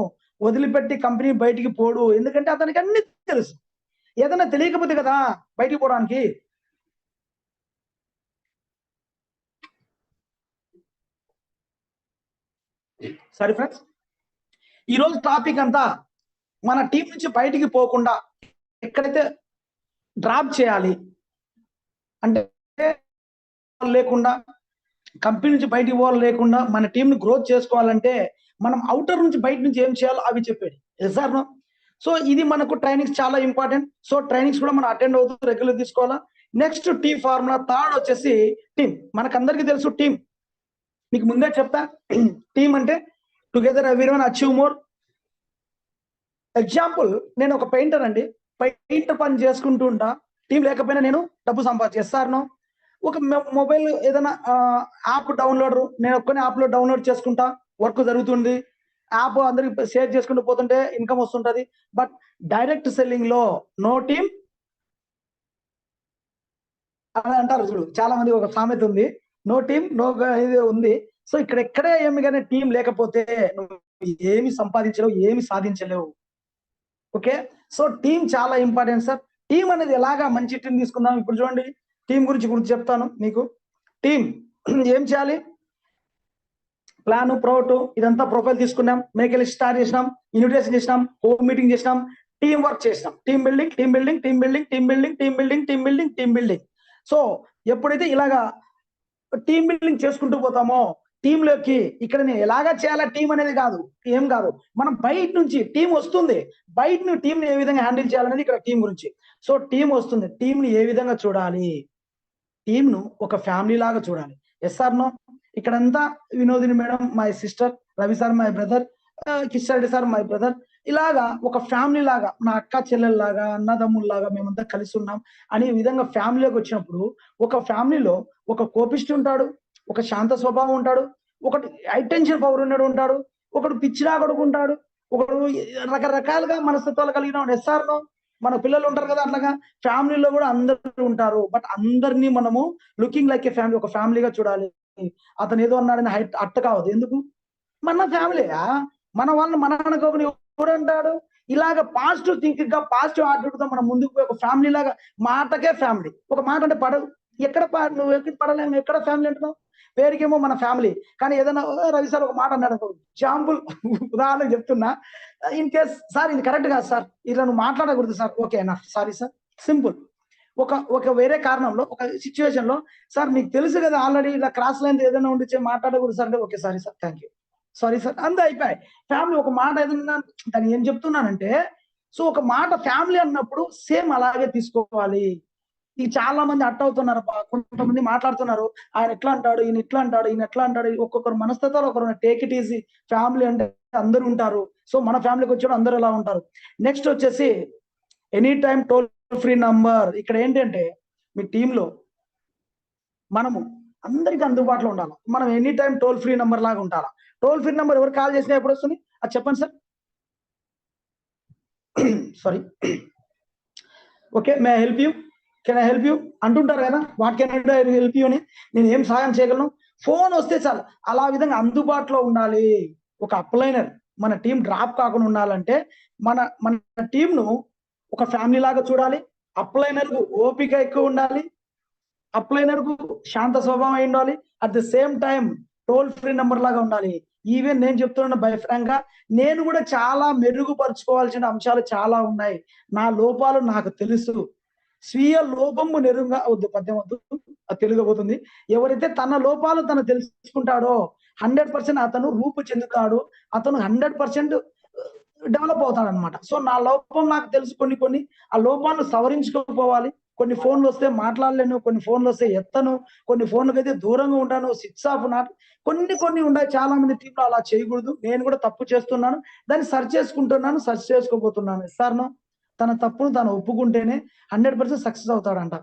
వదిలిపెట్టి కంపెనీ బయటికి పోడు. ఎందుకంటే అతనికి అన్ని తెలుసు. ఏదైనా తెలియకపోతే కదా బయటికి పోవడానికి. సరే ఫ్రెండ్స్, ఈరోజు టాపిక్ అంతా మన టీం నుంచి బయటికి పోకుండా ఎక్కడైతే డ్రాప్ చేయాలి అంటే లేకుండా, కంపెనీ నుంచి బయటికి పోవాలి లేకుండా మన టీంని గ్రోత్ చేసుకోవాలంటే మనం అవుటర్ నుంచి బయట నుంచి ఏం చేయాలో అవి చెప్పేది. Sir no. సో ఇది మనకు ట్రైనింగ్స్ చాలా ఇంపార్టెంట్. సో ట్రైనింగ్స్ కూడా మనం అటెండ్ అవుతూ రెగ్యులర్ తీసుకోవాలా. నెక్స్ట్ టీ ఫార్ములా, థర్డ్ వచ్చేసి టీం. మనకందరికీ తెలుసు టీం, మీకు ముందే చెప్తా. టీం అంటే together everyone achieve more. Example, నేను ఒక పెయింటర్ అండి, పెయింటర్ పని చేసుకుంటూ ఉంటా, టీం లేకపోయినా నేను డబ్బు సంపాదిస్తాను. ఒక మొబైల్ ఏదైనా యాప్ డౌన్లోడర్, నేను ఒక్కనే యాప్లో డౌన్లోడ్ చేసుకుంటా, వర్క్ జరుగుతుంది, యాప్ అందరికి షేర్ చేసుకుంటూ పోతుంటే ఇన్కమ్ వస్తుంటది. బట్ డైరెక్ట్ సెల్లింగ్ లో నో టీమ్ అని అంటారు చూడు, చాలా మంది ఒక సామెత ఉంది, నో టీమ్ నో ఇది ఉంది. సో ఇక్కడ ఎక్కడే ఏమి కానీ టీం లేకపోతే నువ్వు ఏమి సంపాదించలేవు, ఏమి సాధించలేవు. ఓకే, సో టీం చాలా ఇంపార్టెంట్ సార్. టీం అనేది ఎలాగా మంచి టీం తీసుకుందాం. ఇప్పుడు చూడండి, టీం గురించి చెప్తాను మీకు. టీం ఏం చేయాలి? ప్లాన్, ప్రోడక్ట్ ఇదంతా ప్రొఫైల్ తీసుకున్నాం, మేకల్ స్టార్ట్ చేసినాం, ఇన్విటేషన్ చేసినాం, హోమ్ మీటింగ్ చేసినాం, టీం వర్క్ చేసినాం, team building, team building, team building, team building, team building, team building, team building. So ఎప్పుడైతే ఇలాగా టీం బిల్డింగ్ చేసుకుంటూ పోతామో, టీంలోకి ఇక్కడ నేను ఎలాగా చేయాలా టీం అనేది కాదు, ఏం కాదు, మనం బయట నుంచి టీం వస్తుంది, బయట టీంని ఏ విధంగా హ్యాండిల్ చేయాలనేది ఇక్కడ టీం గురించి. సో టీం వస్తుంది, టీంని ఏ విధంగా చూడాలి? టీంను ఒక ఫ్యామిలీ లాగా చూడాలి. Yes or no? ఇక్కడంతా Vinodini madam my sister, Ravi sir my brother, Kishan Reddy sir my brother, ఇలాగా ఒక ఫ్యామిలీ లాగా, నా అక్క చెల్లెల్లాగా, అన్నదమ్ముల్లాగా మేమంతా కలిసి ఉన్నాం అనే విధంగా ఫ్యామిలీలోకి వచ్చినప్పుడు, ఒక ఫ్యామిలీలో ఒక కోపిష్టి ఉంటాడు, ఒక శాంత స్వభావం ఉంటాడు, ఒకటి హైటెన్షన్ పవర్ ఉన్నాడు ఉంటాడు, ఒకడు పిచ్చిలా కొడుకుంటాడు, ఒకడు రకరకాలుగా మనస్తత్వాలు కలిగిన ఎస్ఆర్ నో? మన పిల్లలు ఉంటారు కదా, అట్లాగా ఫ్యామిలీలో కూడా అందరూ ఉంటారు. బట్ అందరినీ మనము లుకింగ్ లైక్ ఏ ఫ్యామిలీ, ఒక ఫ్యామిలీగా చూడాలి. అతను ఏదో అన్నాడని అట్ట కావద్దు. ఎందుకు? మన ఫ్యామిలీయా, మన వాళ్ళు మన అనుకోని ఎవరు అంటాడు? ఇలాగ పాజిటివ్ థింకింగ్ గా, పాజిటివ్ యాటిట్యూడ్ తో మనం ముందుకు పోయి ఒక ఫ్యామిలీ లాగా, మాటకే ఫ్యామిలీ, ఒక మాట అంటే పడదు, ఎక్కడ నువ్వు ఎక్కడ పడలేము, ఎక్కడ ఫ్యామిలీ అంటున్నావు? పేరుకేమో మన ఫ్యామిలీ, కానీ ఏదైనా రవి సార్ ఒక మాట అన్నాడు, ఎగ్జాంపుల్ ఉదాహరణ చెప్తున్నా, ఇన్ కేస్ సార్ ఇది కరెక్ట్ కాదు సార్, ఇలా నువ్వు మాట్లాడకూడదు సార్, ఓకే నా సారీ సార్, సింపుల్. ఒక వేరే కారణంలో, ఒక సిచ్యువేషన్ లో, సార్ మీకు తెలుసు కదా ఆల్రెడీ ఇలా క్రాస్ లైన్ ఏదైనా ఉండి మాట్లాడకూడదు సార్ అంటే, okay sorry sir, thank you, sorry sir, అంతా అయిపోయాయి. ఫ్యామిలీ ఒక మాట ఏదన్నా, దాన్ని ఏం చెప్తున్నానంటే, సో ఒక మాట ఫ్యామిలీ అన్నప్పుడు సేమ్ అలాగే తీసుకోవాలి. ఇది చాలా మంది అట్ట అవుతున్నారు, కొంతమంది మాట్లాడుతున్నారు, ఆయన ఎట్లా అంటాడు, ఈయన ఇట్లా అంటాడు, ఈయన ఎట్లా అంటాడు, ఒక్కొక్కరు మనస్తత్వాలు ఒకరు. టేక్ ఇట్ ఈజీ, ఫ్యామిలీ అంటే అందరూ ఉంటారు. సో మన ఫ్యామిలీకి వచ్చాడు అందరూ ఎలా ఉంటారు. నెక్స్ట్ వచ్చేసి any time toll free number. ఇక్కడ ఏంటంటే మీ టీంలో మనము అందరికి అందుబాటులో ఉండాలి. మనం any time toll free number లాగా ఉండాలి. టోల్ ఫ్రీ నంబర్ ఎవరు కాల్ చేసినా ఎప్పుడు వస్తుంది అది చెప్పండి sir. Sorry, okay, may I help you, can I help you అంటుంటారు కదా, what can I help you అని, నేను ఏం సహాయం చేయగలను, ఫోన్ వస్తే చాలు. అలా విధంగా అందుబాటులో ఉండాలి. ఒక అప్లైనర్ మన టీం డ్రాప్ కాకుండా ఉండాలంటే మన టీంను ఒక ఫ్యామిలీ లాగా చూడాలి. అప్లైనర్ కు ఓపిక ఎక్కువ ఉండాలి, అప్లైనర్ కు శాంత స్వభావం అయి ఉండాలి. At the same time toll free number లాగా ఉండాలి. ఈవెన్ నేను చెప్తున్నా బై ఫ్రాంక్ గా, నేను కూడా చాలా మెరుగుపరుచుకోవాల్సిన అంశాలు చాలా ఉన్నాయి. నా లోపాలు నాకు తెలుసు. స్వీయ లోపము నెరుగా వద్దు, పద్యం వద్దు, అది తెలుగు పోతుంది. ఎవరైతే తన లోపాలు తను తెలుసుకుంటాడో 100% అతను రూపు చెందుతాడు, అతను 100% డెవలప్ అవుతాడు అనమాట. సో నా లోపం నాకు తెలుసు, కొన్ని ఆ లోపాలను సవరించుకోపోవాలి. కొన్ని ఫోన్లు వస్తే మాట్లాడలేను, కొన్ని ఫోన్లు వస్తే ఎత్తను, కొన్ని ఫోన్లకు అయితే దూరంగా ఉంటాను, స్విచ్ ఆఫ్ నాట్, కొన్ని ఉన్నాయి. చాలా మంది టీంలో అలా చేయకూడదు. నేను కూడా తప్పు చేస్తున్నాను, దాన్ని సర్చ్ చేసుకుంటున్నాను, సర్చ్ చేసుకోబోతున్నాను. సార్ను తన తప్పును తను ఒప్పుకుంటేనే 100% సక్సెస్ అవుతాడంట.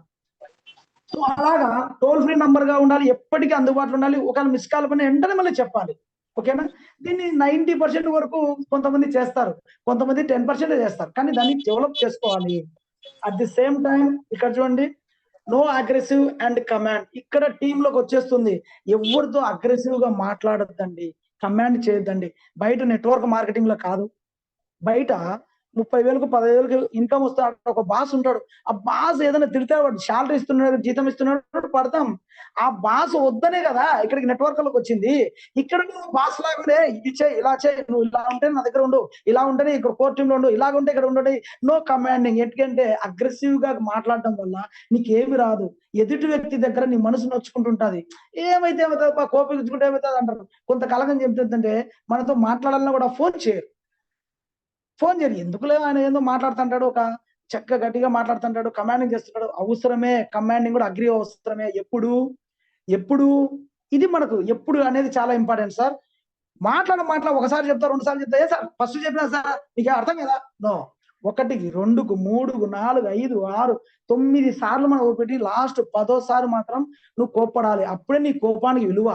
సో అలాగా టోల్ ఫ్రీ నంబర్ గా ఉండాలి, ఎప్పటికీ అందుబాటులో ఉండాలి. ఒకవేళ మిస్ కాల్ పైన వెంటనే మళ్ళీ చెప్పాలి. ఓకేనా? దీన్ని 90% వరకు కొంతమంది చేస్తారు, కొంతమంది 10% చేస్తారు. కానీ దాన్ని డెవలప్ చేసుకోవాలి. అట్ ది సేమ్ టైం ఇక్కడ చూడండి, నో అగ్రెసివ్ అండ్ కమాండ్. ఇక్కడ టీంలోకి వచ్చేస్తుంది. ఎవరితో అగ్రెసివ్ గా మాట్లాడొద్దండి, కమాండ్ చేయొద్దండి. బయట నెట్వర్క్ మార్కెటింగ్ లో కాదు, బయట 30,000కు 15,000కి ఇన్కమ్ వస్తాడు, ఒక బాస్ ఉంటాడు. ఆ బాస్ ఏదైనా తిడితే వాడు శాలరీ ఇస్తున్నాడు, జీతం ఇస్తున్నాడు, పడతాం. ఆ బాస్ వద్దనే కదా ఇక్కడికి నెట్వర్క్ లోకి వచ్చింది. ఇక్కడ నువ్వు బాస్ లాగానే ఇది చేయి, ఇలా చేయి, నువ్వు ఇలా ఉంటే నా దగ్గర ఉండు, ఇలా ఉంటేనే ఇక్కడ కోర్ టీమ్ లో ఉండు, ఇలాగ ఉంటే ఇక్కడ ఉండండి. No commanding. ఎందుకంటే అగ్రెసివ్ గా మాట్లాడడం వల్ల నీకేమి రాదు. ఎదుటి వ్యక్తి దగ్గర నీ మనసు నొచ్చుకుంటుంటది. ఏమైతే ఏమవుతుంది, కోపించుకుంటే ఏమవుతుంది అంటారు. కొంతకాలం చెప్తుందంటే మనతో మాట్లాడాలన్నా కూడా ఫోన్ చేయరు. ఎందుకులే ఆయన ఏందో మాట్లాడుతుంటాడు, ఒక చక్క గట్టిగా మాట్లాడుతుంటాడు, కమాండింగ్ చేస్తున్నాడు. అవసరమే, కమాండింగ్ కూడా అగ్రి అవసరమే. ఎప్పుడు ఇది మనకు ఎప్పుడు అనేది చాలా ఇంపార్టెంట్ సార్. మాట్లాడ ఒకసారి చెప్తా, 2 సార్లు చెప్తా. ఏ సార్ ఫస్ట్ చెప్పినా సార్ నీకు అర్థం కదా? నో. 1కి 2కు 3కు 4 5 6 9 సార్లు మనం పెట్టి లాస్ట్ 10వ సారి మాత్రం నువ్వు కోప్పడాలి. అప్పుడే నీ కోపానికి విలువ.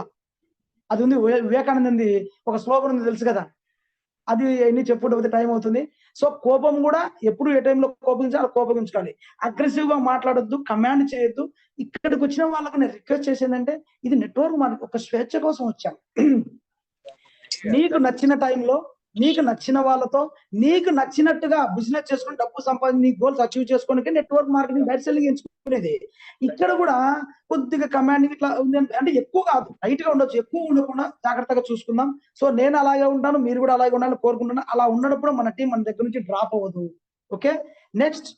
అది ఉంది, వివేకానందంది ఒక స్లోగన్ ఉంది తెలుసు కదా, అది ఎన్ని చెప్పుకుంటే టైం అవుతుంది. సో కోపం కూడా ఎప్పుడు ఏ టైంలో కోపించాలి, కోపగించుకోవాలి. అగ్రెసివ్ గా మాట్లాడొద్దు, కమాండ్ చేయొద్దు. ఇక్కడికి వచ్చిన వాళ్ళకు నేను రిక్వెస్ట్ చేసేదంటే, ఇది నెట్వర్క్ మార్కెట్, ఒక స్వేచ్ఛ కోసం వచ్చాం. నీకు నచ్చిన టైంలో, నీకు నచ్చిన వాళ్ళతో, నీకు నచ్చినట్టుగా బిజినెస్ చేసుకుని డబ్బు సంపాదించి నీ గోల్స్ అచీవ్ చేసుకోవడానికి నెట్వర్క్ మార్కెటింగ్, డైరెక్ట్ సెల్లింగ్ ఎంచుకునేది. ఇక్కడ కూడా కొద్దిగా కమాండింగ్ ఇట్లా అంటే ఎక్కువ కాదు, లైట్ గా ఉండొచ్చు, ఎక్కువ ఉండకుండా జాగ్రత్తగా చూసుకుందాం. సో నేను అలాగే ఉంటాను, మీరు కూడా అలాగే ఉండాలని కోరుకుంటున్నాను. అలా ఉన్నప్పుడు మన టీం మన దగ్గర నుంచి డ్రాప్ అవ్వదు. Okay, next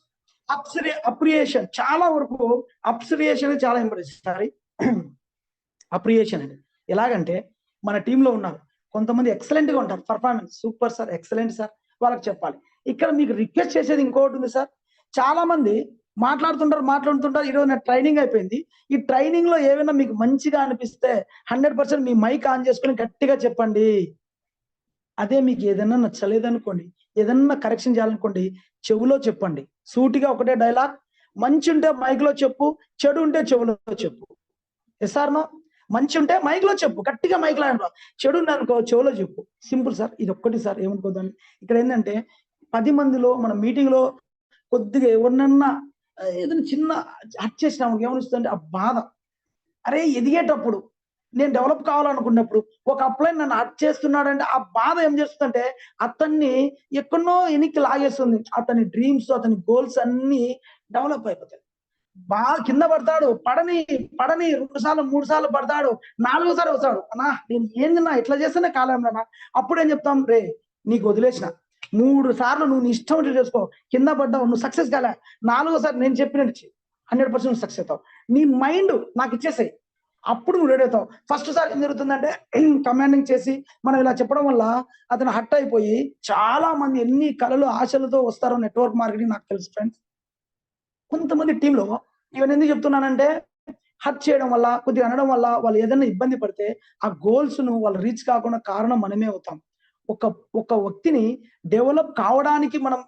appreciation. చాలా వరకు అప్రియేషన్ చాలా ఇంపార్టెంట్. సారీ, అప్రియేషన్ అంటే ఎలాగంటే, మన టీంలో ఉన్నారు కొంతమంది ఎక్సలెంట్ గా ఉంటారు, performance super sir, excellent sir, వాళ్ళకి చెప్పాలి. ఇక్కడ మీకు రిక్వెస్ట్ చేసేది ఇంకోటి ఉంది సార్. చాలా మంది మాట్లాడుతుంటారు. ఈరోజు నా ట్రైనింగ్ అయిపోయింది. ఈ ట్రైనింగ్ లో ఏమైనా మీకు మంచిగా అనిపిస్తే 100% మీ మైక్ ఆన్ చేసుకుని గట్టిగా చెప్పండి. అదే మీకు ఏదైనా నచ్చలేదనుకోండి, ఏదన్నా కరెక్షన్ చేయాలనుకోండి, చెవులో చెప్పండి. సూటిగా ఒకటే డైలాగ్, మంచి ఉంటే మైక్ లో చెప్పు, చెడు ఉంటే చెవులో చెప్పు. Yes or no? మంచి ఉంటే మైక్ లో చెప్పు, గట్టిగా మైక్ లో అంటారు. చెడు అనుకో, చెవులో చెప్పు. సింపుల్ సార్, ఇది ఒక్కటి సార్. ఏమనుకోదండి, ఇక్కడ ఏంటంటే 10 మందిలో మన మీటింగ్ లో కొద్దిగా ఎవరినన్నా ఏదైనా చిన్న హర్ట్ చేసినాము, ఏమనిస్తుందంటే ఆ బాధ. అరే ఎదిగేటప్పుడు, నేను డెవలప్ కావాలనుకున్నప్పుడు ఒక అప్లైన్ నన్ను హర్ట్ చేస్తున్నాడంటే ఆ బాధ ఏం చేస్తుందంటే అతన్ని ఎక్కడో ఎనికి లాగేస్తుంది. అతని డ్రీమ్స్, అతని గోల్స్ అన్ని డెవలప్ అయిపోతాయి. బాగా కింద పడతాడు, పడని 2 సార్లు 3 సార్లు పడతాడు, 4వసారి వస్తాడు, అన్నా నేను ఏందన్నా ఇట్లా చేస్తేనే కాలేమన్నా. అప్పుడు ఏం చెప్తాం, రే నీకు వదిలేసిన 3 సార్లు నువ్వు నీ ఇష్టం వచ్చి చేసుకో, కింద పడ్డావు, నువ్వు సక్సెస్ కాలే, 4వసారి నేను చెప్పినట్టు 100% సక్సెస్ అవుతావు. నీ మైండ్ నాకు ఇచ్చేసాయి, అప్పుడు నువ్వు రెడీ అవుతావు. ఫస్ట్ సారి ఏం జరుగుతుందంటే, కమాండింగ్ చేసి మనం ఇలా చెప్పడం వల్ల అతను హట్ అయిపోయి, చాలా మంది ఎన్ని కళలు ఆశలతో వస్తారో నెట్వర్క్ మార్కెటింగ్ నాకు తెలుసు ఫ్రెండ్స్. కొంతమంది టీంలో ఇవన్నీ ఎందుకు చెప్తున్నానంటే, హర్ట్ చేయడం వల్ల, కొద్దిగా అనడం వల్ల వాళ్ళు ఏదైనా ఇబ్బంది పడితే ఆ గోల్స్ ను వాళ్ళు రీచ్ కాకుండా కారణం మనమే అవుతాం. ఒక వ్యక్తిని డెవలప్ కావడానికి మనం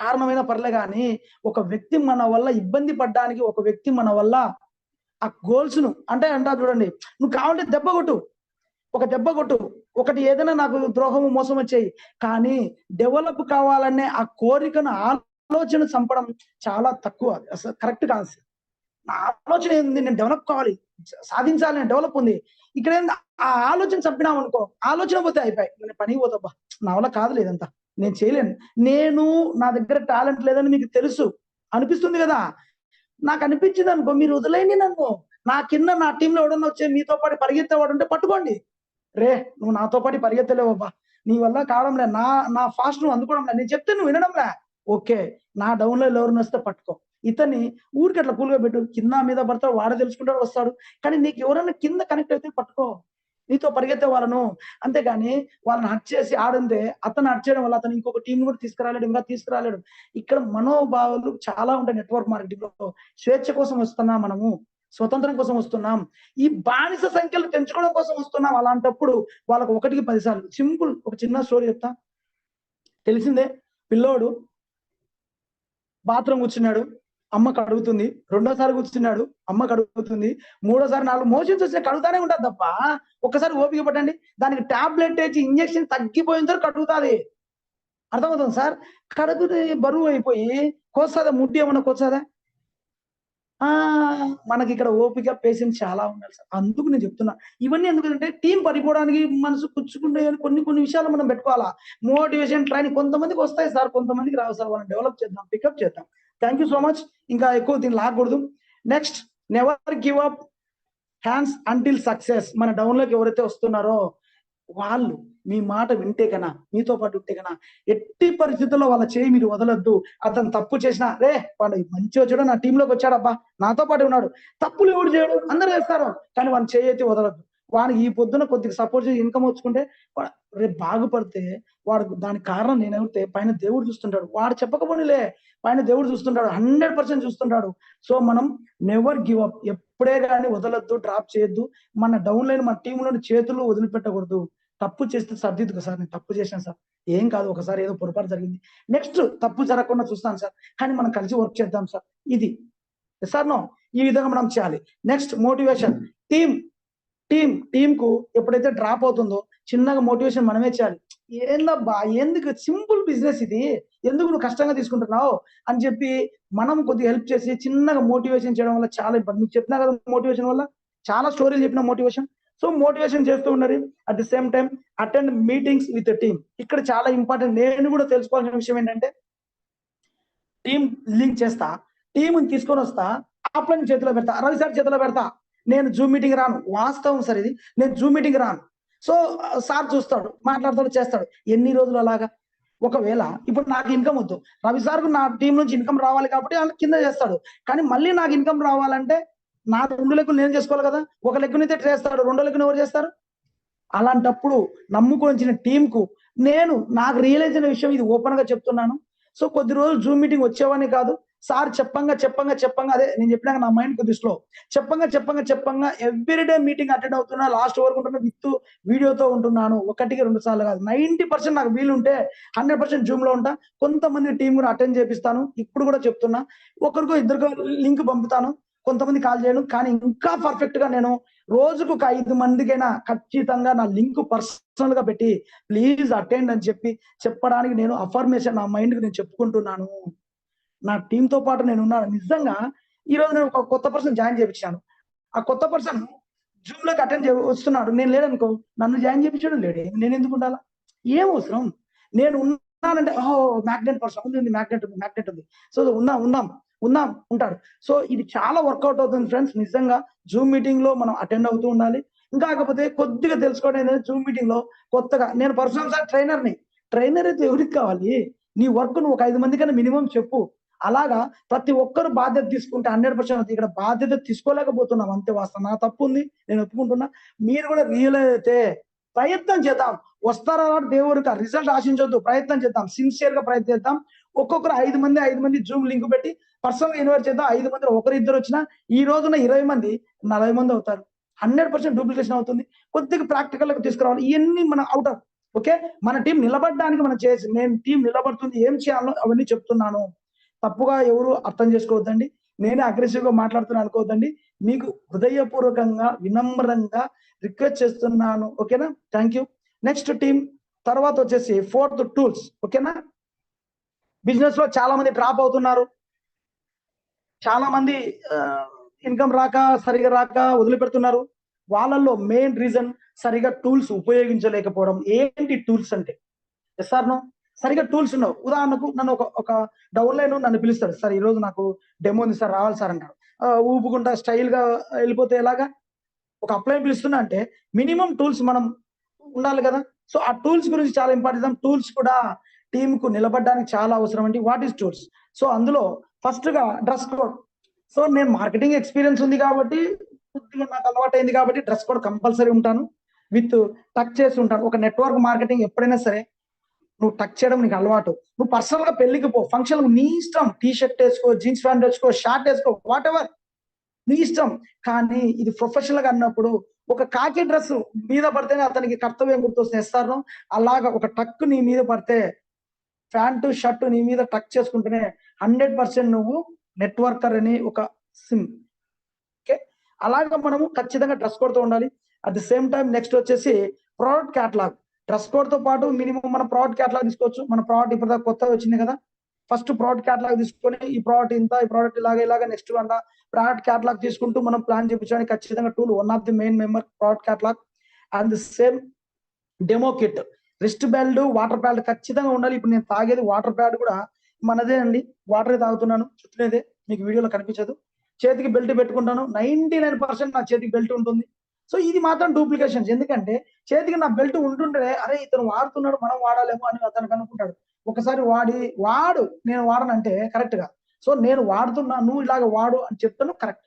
కారణమైన పర్లే కానీ, ఒక వ్యక్తి మన వల్ల ఇబ్బంది పడ్డానికి, ఒక వ్యక్తి మన వల్ల ఆ గోల్స్ ను అంటారు చూడండి, నువ్వు కావాలంటే ఒక దెబ్బ కొట్టు, ఒకటి ఏదైనా నాకు ద్రోహము మోసం వచ్చాయి, కానీ డెవలప్ కావాలనే ఆ కోరికను, ఆలోచన చంపడం చాలా తక్కువ. అసలు కరెక్ట్ కాదు. నా ఆలోచన ఏంది, నేను డెవలప్ కావాలి, సాధించాలి, నేను డెవలప్ ఉంది. ఇక్కడ ఏంది, ఆ ఆలోచన చంపినాం అనుకో, ఆలోచన పోతే అయిపోయి, నేను పనికి పోతాబ్బా, నా వల్ల కాదు లేదంతా, నేను చేయలేను, నా దగ్గర టాలెంట్ లేదని మీకు తెలుసు అనిపిస్తుంది కదా. నాకు అనిపించింది అనుకో, మీరు వదిలేయండి నన్ను. నా కింద నా టీంలో ఎవడన్నా వచ్చే మీతో పాటు పరిగెత్తేవాడు ఉంటే పట్టుకోండి. రే నువ్వు నాతో పాటు పరిగెత్తలేవబ్బా, నీ వల్ల కావడంలే, నా ఫాస్ట్ నువ్వు అందుకోవడంలే, నేను చెప్తే నువ్వు వినడంలే, ఓకే నా డౌన్ లో ఎవరిని వస్తే పట్టుకో. ఇతన్ని ఊరికి అట్లా కూల్గా పెట్టు, కింద మీద పడతాడు, వాడే తెలుసుకుంటాడు, వస్తాడు. కానీ నీకు ఎవరైనా కింద కనెక్ట్ అయితే పట్టుకో, నీతో పరిగెత్తే వాళ్ళను. అంతేగాని వాళ్ళని హర్ట్ చేసి ఆడుంటే, అతను హర్ట్ చేయడం వల్ల అతను ఇంకొక టీం కూడా తీసుకురాలేడు. ఇక్కడ మనోభావాలు చాలా ఉంటాయి నెట్వర్క్ మార్కెటింగ్ లో. స్వేచ్ఛ కోసం వస్తున్నాం మనము, స్వతంత్రం కోసం వస్తున్నాం, ఈ బానిస సంఖ్యలు పెంచుకోవడం కోసం వస్తున్నాం. అలాంటప్పుడు వాళ్ళకు 1కి 10 సార్లు. సింపుల్, ఒక చిన్న స్టోరీ చెప్తా. తెలిసిందే, పిల్లోడు బాత్రూమ్ కూర్చున్నాడు, అమ్మకు అడుగుతుంది, రెండోసారి కూర్చున్నాడు, అమ్మకు అడుగుతుంది, మూడోసారి 4 మోషన్స్ వస్తే కడుగుతానే ఉంటుంది తప్ప ఒక్కసారి ఓపిక పట్టండి. దానికి టాబ్లెట్ వేసి ఇంజెక్షన్ తగ్గిపోయిన తర్వాత కడుగుతుంది. అర్థమవుతుంది సార్? కడుగుతే బరువు అయిపోయి కోస్తాదా, ముడ్డి ఏమన్నా కోస్తాదా? మనకి ఇక్కడ ఓపిక పేషెన్స్ చాలా ఉండాలి సార్. అందుకు నేను చెప్తున్నా. ఇవన్నీ ఎందుకంటే టీం పడిపోవడానికి మనసు పుచ్చుకుంటే కొన్ని విషయాలు మనం పెట్టుకోవాలా. మోటివేషన్ ట్రైనింగ్ కొంతమందికి వస్తాయి సార్, కొంతమందికి రావు సార్. వాళ్ళని డెవలప్ చేద్దాం, పికప్ చేద్దాం. Thank you so much. ఇంకా ఎక్కువ దీన్ని లాగకూడదు. Next, never give up hands until success. మన డౌన్లోకి ఎవరైతే వస్తున్నారో వాళ్ళు మీ మాట వింటే కన్నా, మీతో పాటు ఉంటే కన్నా, ఎట్టి పరిస్థితుల్లో వాళ్ళ చేయి మీరు వదలొద్దు. అతను తప్పు చేసినా, రే వాడు మంచిగా వచ్చాడు, నా టీంలోకి వచ్చాడబ్బా, నాతో పాటు ఉన్నాడు, తప్పులు ఎవడు చేయడు, అందరూ చేస్తారు, కానీ వాడిని చేయి ఎత్తి వదలొద్దు. వాడికి ఈ పొద్దున కొద్దిగా సపోర్ట్ చేసి ఇన్కమ్ వచ్చుకుంటే రేపు బాగుపడితే వాడు దానికి కారణం నేనైతే పైన దేవుడు చూస్తుంటాడు. వాడు చెప్పకపోనిలే, పైన దేవుడు చూస్తుంటాడు, 100% చూస్తుంటాడు. సో మనం నెవర్ గివ్ అప్, ఎప్పుడే కానీ వదలొద్దు, డ్రాప్ చేయొద్దు. మన డౌన్ లైన్, మన టీంలోని చేతులు వదిలిపెట్టకూడదు. తప్పు చేస్తే సర్దిద్దుకు సార్, నేను తప్పు చేశాను సార్, ఏం కాదు, ఒకసారి ఏదో పొరపాటు జరిగింది, నెక్స్ట్ తప్పు జరగకుండా చూస్తాను సార్, కానీ మనం కలిసి వర్క్ చేద్దాం సార్. ఇది సార్ నో, ఈ విధంగా మనం చేయాలి. Next, motivation. టీం కు ఎప్పుడైతే డ్రాప్ అవుతుందో చిన్నగా మోటివేషన్ మనమే చేయాలి. ఏందబ్బా, ఎందుకు, సింపుల్ బిజినెస్ ఇది, ఎందుకు నువ్వు కష్టంగా తీసుకుంటున్నావు అని చెప్పి మనం కొద్దిగా హెల్ప్ చేసి చిన్నగా మోటివేషన్ చేయడం వల్ల చాలా ఇంపార్టెంట్. మీకు చెప్పినా కదా, మోటివేషన్ వల్ల చాలా స్టోరీలు చెప్పిన మోటివేషన్. సో మోటివేషన్ చేస్తూ ఉండాలి. At the same time attend meetings with team. ఇక్కడ చాలా ఇంపార్టెంట్. నేను కూడా తెలుసుకోవాల్సిన విషయం ఏంటంటే, టీం లింక్ చేస్తా, టీంని తీసుకొని వస్తా, ఆఫ్లైన్ చేతిలో పెడతా, రవి సార్ చేతిలో పెడతా. నేను జూమ్ మీటింగ్ రాను, వాస్తవం సార్ ఇది, నేను జూమ్ మీటింగ్ రాను. సో సార్ చూస్తాడు, మాట్లాడతాడు, చేస్తాడు. ఎన్ని రోజులు అలాగా? ఒకవేళ ఇప్పుడు నాకు ఇన్కమ్ వద్దు, రవి సార్కు నా టీం నుంచి ఇన్కమ్ రావాలి కాబట్టి ఆయన కింద చేస్తాడు, కానీ మళ్ళీ నాకు ఇన్కమ్ రావాలంటే నా 2 లెక్కలు నేను చేసుకోవాలి కదా. ఒక లెక్కనైతే చేస్తాడు, 2 లెక్కను ఎవరు చేస్తారు? అలాంటప్పుడు నమ్ముకొంచిన టీంకు నాకు రియలైజ్ అయిన విషయం, ఇది ఓపెన్ గా చెప్తున్నాను. సో కొద్ది రోజులు జూమ్ మీటింగ్ వచ్చేవాడిని కాదు, సార్ చెప్పంగా అదే నేను చెప్పినాక నా మైండ్ కొద్ది స్లో, చెప్పంగా ఎవ్రీడే మీటింగ్ అటెండ్ అవుతున్నా, లాస్ట్ వరకు ఉంటున్నా, విత్ వీడియోతో ఉంటున్నాను. 1కి 2 సార్లు కాదు, 90% నాకు వీలుంటే 100% జూమ్ లో ఉంటా. కొంతమంది టీం కూడా అటెండ్ చేపిస్తాను. ఇప్పుడు కూడా చెప్తున్నా, ఒకరికో ఇద్దరికో లింక్ పంపుతాను, కొంతమంది కాల్ చేయను. కానీ ఇంకా పర్ఫెక్ట్ గా నేను రోజుకు ఒక 5 మందికైనా ఖచ్చితంగా నా లింక్ పర్సనల్ గా పెట్టి ప్లీజ్ అటెండ్ అని చెప్పడానికి నేను అఫర్మేషన్ నా మైండ్ కి నేను చెప్పుకుంటున్నాను. నా టీంతో పాటు నేను ఉన్నాను. నిజంగా ఈ రోజు నేను ఒక కొత్త పర్సన్ జాయిన్ చేయించాను. ఆ కొత్త పర్సన్ జూమ్ లోకి అటెండ్ వస్తున్నాడు, నేను లేదనుకో, నన్ను జాయిన్ చేయించడం లేడే, నేను ఎందుకు ఉండాలా? ఏం అవసరం? నేను ఉన్నానంటే మ్యాగ్నెట్ పర్సన్ ఉంది, మ్యాగ్నెట్ ఉంది, సో ఉందాం ఉంటాడు. సో ఇది చాలా వర్కౌట్ అవుతుంది ఫ్రెండ్స్. నిజంగా జూమ్ మీటింగ్ లో మనం అటెండ్ అవుతూ ఉండాలి. ఇంకా కాకపోతే కొద్దిగా తెలుసుకోవడం ఏంటంటే, జూమ్ మీటింగ్ లో కొత్తగా నేను పర్సనల్ సార్ ట్రైనర్ అయితే ఎవరికి కావాలి? నీ వర్క్ నువ్వు ఒక 5 మందికైనా మినిమం చెప్పు. అలాగా ప్రతి ఒక్కరు బాధ్యత తీసుకుంటే 100%. ఇక్కడ బాధ్యత తీసుకోలేకపోతున్నాం, అంతే వాస్తవం. నా తప్పు ఉంది, నేను ఒప్పుకుంటున్నా. మీరు కూడా రియలైజ్ అయితే ప్రయత్నం చేద్దాం. వస్తారా దేవుడికి రిజల్ట్ ఆశించొద్దు, ప్రయత్నం చేద్దాం, సిన్సియర్ గా ప్రయత్నం చేద్దాం. ఒక్కొక్కరు 5 మంది జూమ్ లింక్ పెట్టి పర్సనల్ ఇన్వైట్ చేద్దాం. 5 మంది ఒకరిద్దరు వచ్చినా ఈ రోజున 20 మంది 40 మంది అవుతారు. 100% డూప్లికేషన్ అవుతుంది. కొద్దిగా ప్రాక్టికల్ గా తీసుకురావాలి. ఇవన్నీ మనం అవుట్ ఆఫ్ ఓకే. మన టీం నిలబడడానికి మనం నేను టీం నిలబడుతుంది, ఏం చేయాలో అవన్నీ చెప్తున్నాను. తప్పుగా ఎవరు అర్థం చేసుకోవద్దండి. నేనే అగ్రెసివ్ గా మాట్లాడుతున్నా అనుకోవద్దండి. మీకు హృదయపూర్వకంగా వినమ్రంగా రిక్వెస్ట్ చేస్తున్నాను. ఓకేనా? Thank you. నెక్స్ట్ టీం తర్వాత వచ్చేసి 4th టూల్స్. ఓకేనా? బిజినెస్ లో చాలా మంది డ్రాప్ అవుతున్నారు, చాలా మంది ఇన్కమ్ సరిగా రాక వదిలిపెడుతున్నారు. వాళ్ళల్లో మెయిన్ రీజన్ సరిగా టూల్స్ ఉపయోగించలేకపోవడం. ఏంటి టూల్స్ అంటే? ఎస్ఆర్ నో, సరిగా టూల్స్ ఉండవు. ఉదాహరణకు నన్ను ఒక డౌన్ లైన్ నన్ను పిలుస్తాడు, సార్ ఈ రోజు నాకు డెమో ఉంది సార్, రావాలి సార్ అంటాడు. ఊపుకుంటా స్టైల్ గా వెళ్ళిపోతే ఎలాగా? ఒక అప్లై పిలుస్తున్నా అంటే మినిమం టూల్స్ మనం ఉండాలి కదా. సో ఆ టూల్స్ గురించి చాలా ఇంపార్టెంట్. టూల్స్ కూడా టీమ్ కు నిలబడడానికి చాలా అవసరం అండి. What is tools? సో అందులో ఫస్ట్ గా డ్రెస్ కోడ్. సో నేను మార్కెటింగ్ ఎక్స్పీరియన్స్ ఉంది కాబట్టి, కొద్దిగా నాకు అలవాటు అయింది కాబట్టి డ్రెస్ కోడ్ కంపల్సరీ ఉంటాను, విత్ టచ్ చేసి ఉంటాను. ఒక నెట్వర్క్ మార్కెటింగ్ ఎప్పుడైనా సరే నువ్వు టచ్ చేయడం నీకు అలవాటు. నువ్వు పర్సనల్ గా పెళ్లికి పో, ఫంక్షన్ నీ ఇష్టం, టీ షర్ట్ వేసుకో, జీన్స్ ప్యాంట్ వేసుకో, షార్ట్ వేసుకో, వాట్ ఎవర్ నీ ఇష్టం. కానీ ఇది ప్రొఫెషనల్ గా అన్నప్పుడు ఒక కాకి డ్రెస్ మీద పడితేనే అతనికి కర్తవ్యం గుర్తొస్తుంది. ఇస్తారు అలాగా ఒక టక్ నీ మీద పడితే, ప్యాంటు షర్ట్ నీ మీద టక్ చేసుకుంటేనే 100% నువ్వు నెట్వర్కర్ అని ఒక సిమ్. ఓకే, అలాగా మనము ఖచ్చితంగా డ్రెస్ కోడ్ తో ఉండాలి. At the same time next వచ్చేసి ప్రోడక్ట్ క్యాటలాగ్. డ్రెస్ కోడ్ తో పాటు మినిమం మన ప్రోడక్ట్ క్యాటలాగ్ తీసుకోవచ్చు. మన ప్రోడక్ట్ ఇప్పుడు కొత్తగా వచ్చింది కదా, ఫస్ట్ ప్రోడక్ట్ క్యాటలాగ్ తీసుకొని ఈ ప్రోడక్ట్ ఇంత, ఈ ప్రోడక్ట్ ఇలాగ నెక్స్ట్ అంట ప్రోడక్ట్ క్యాటలాగ్ తీసుకుంటూ మనం ప్లాన్ చేయించడానికి ఖచ్చితంగా tool one of the main member product catalogue. And the same demo kit, wrist belt, water pad ఖచ్చితంగా ఉండాలి. ఇప్పుడు నేను తాగేది వాటర్ ప్యాడ్ కూడా మనదే అండి, వాటర్ తాగుతున్నాను, చుట్టూనేదే, మీకు వీడియోలో కనిపించదు. చేతికి బెల్ట్ పెట్టుకుంటాను, 99% నా చేతికి బెల్ట్ ఉంటుంది. సో ఇది మాత్రం డూప్లికేషన్స్. ఎందుకంటే చేతికి నా బెల్ట్ ఉంటుంటే అరే ఇతను వాడుతున్నాడు మనం వాడాలేమో అని అతనికి అనుకుంటాడు. ఒకసారి వాడు నేను వాడనంటే కరెక్ట్ గా, సో నేను వాడుతున్నా నువ్వు ఇలాగ వాడు అని చెప్తాను కరెక్ట్.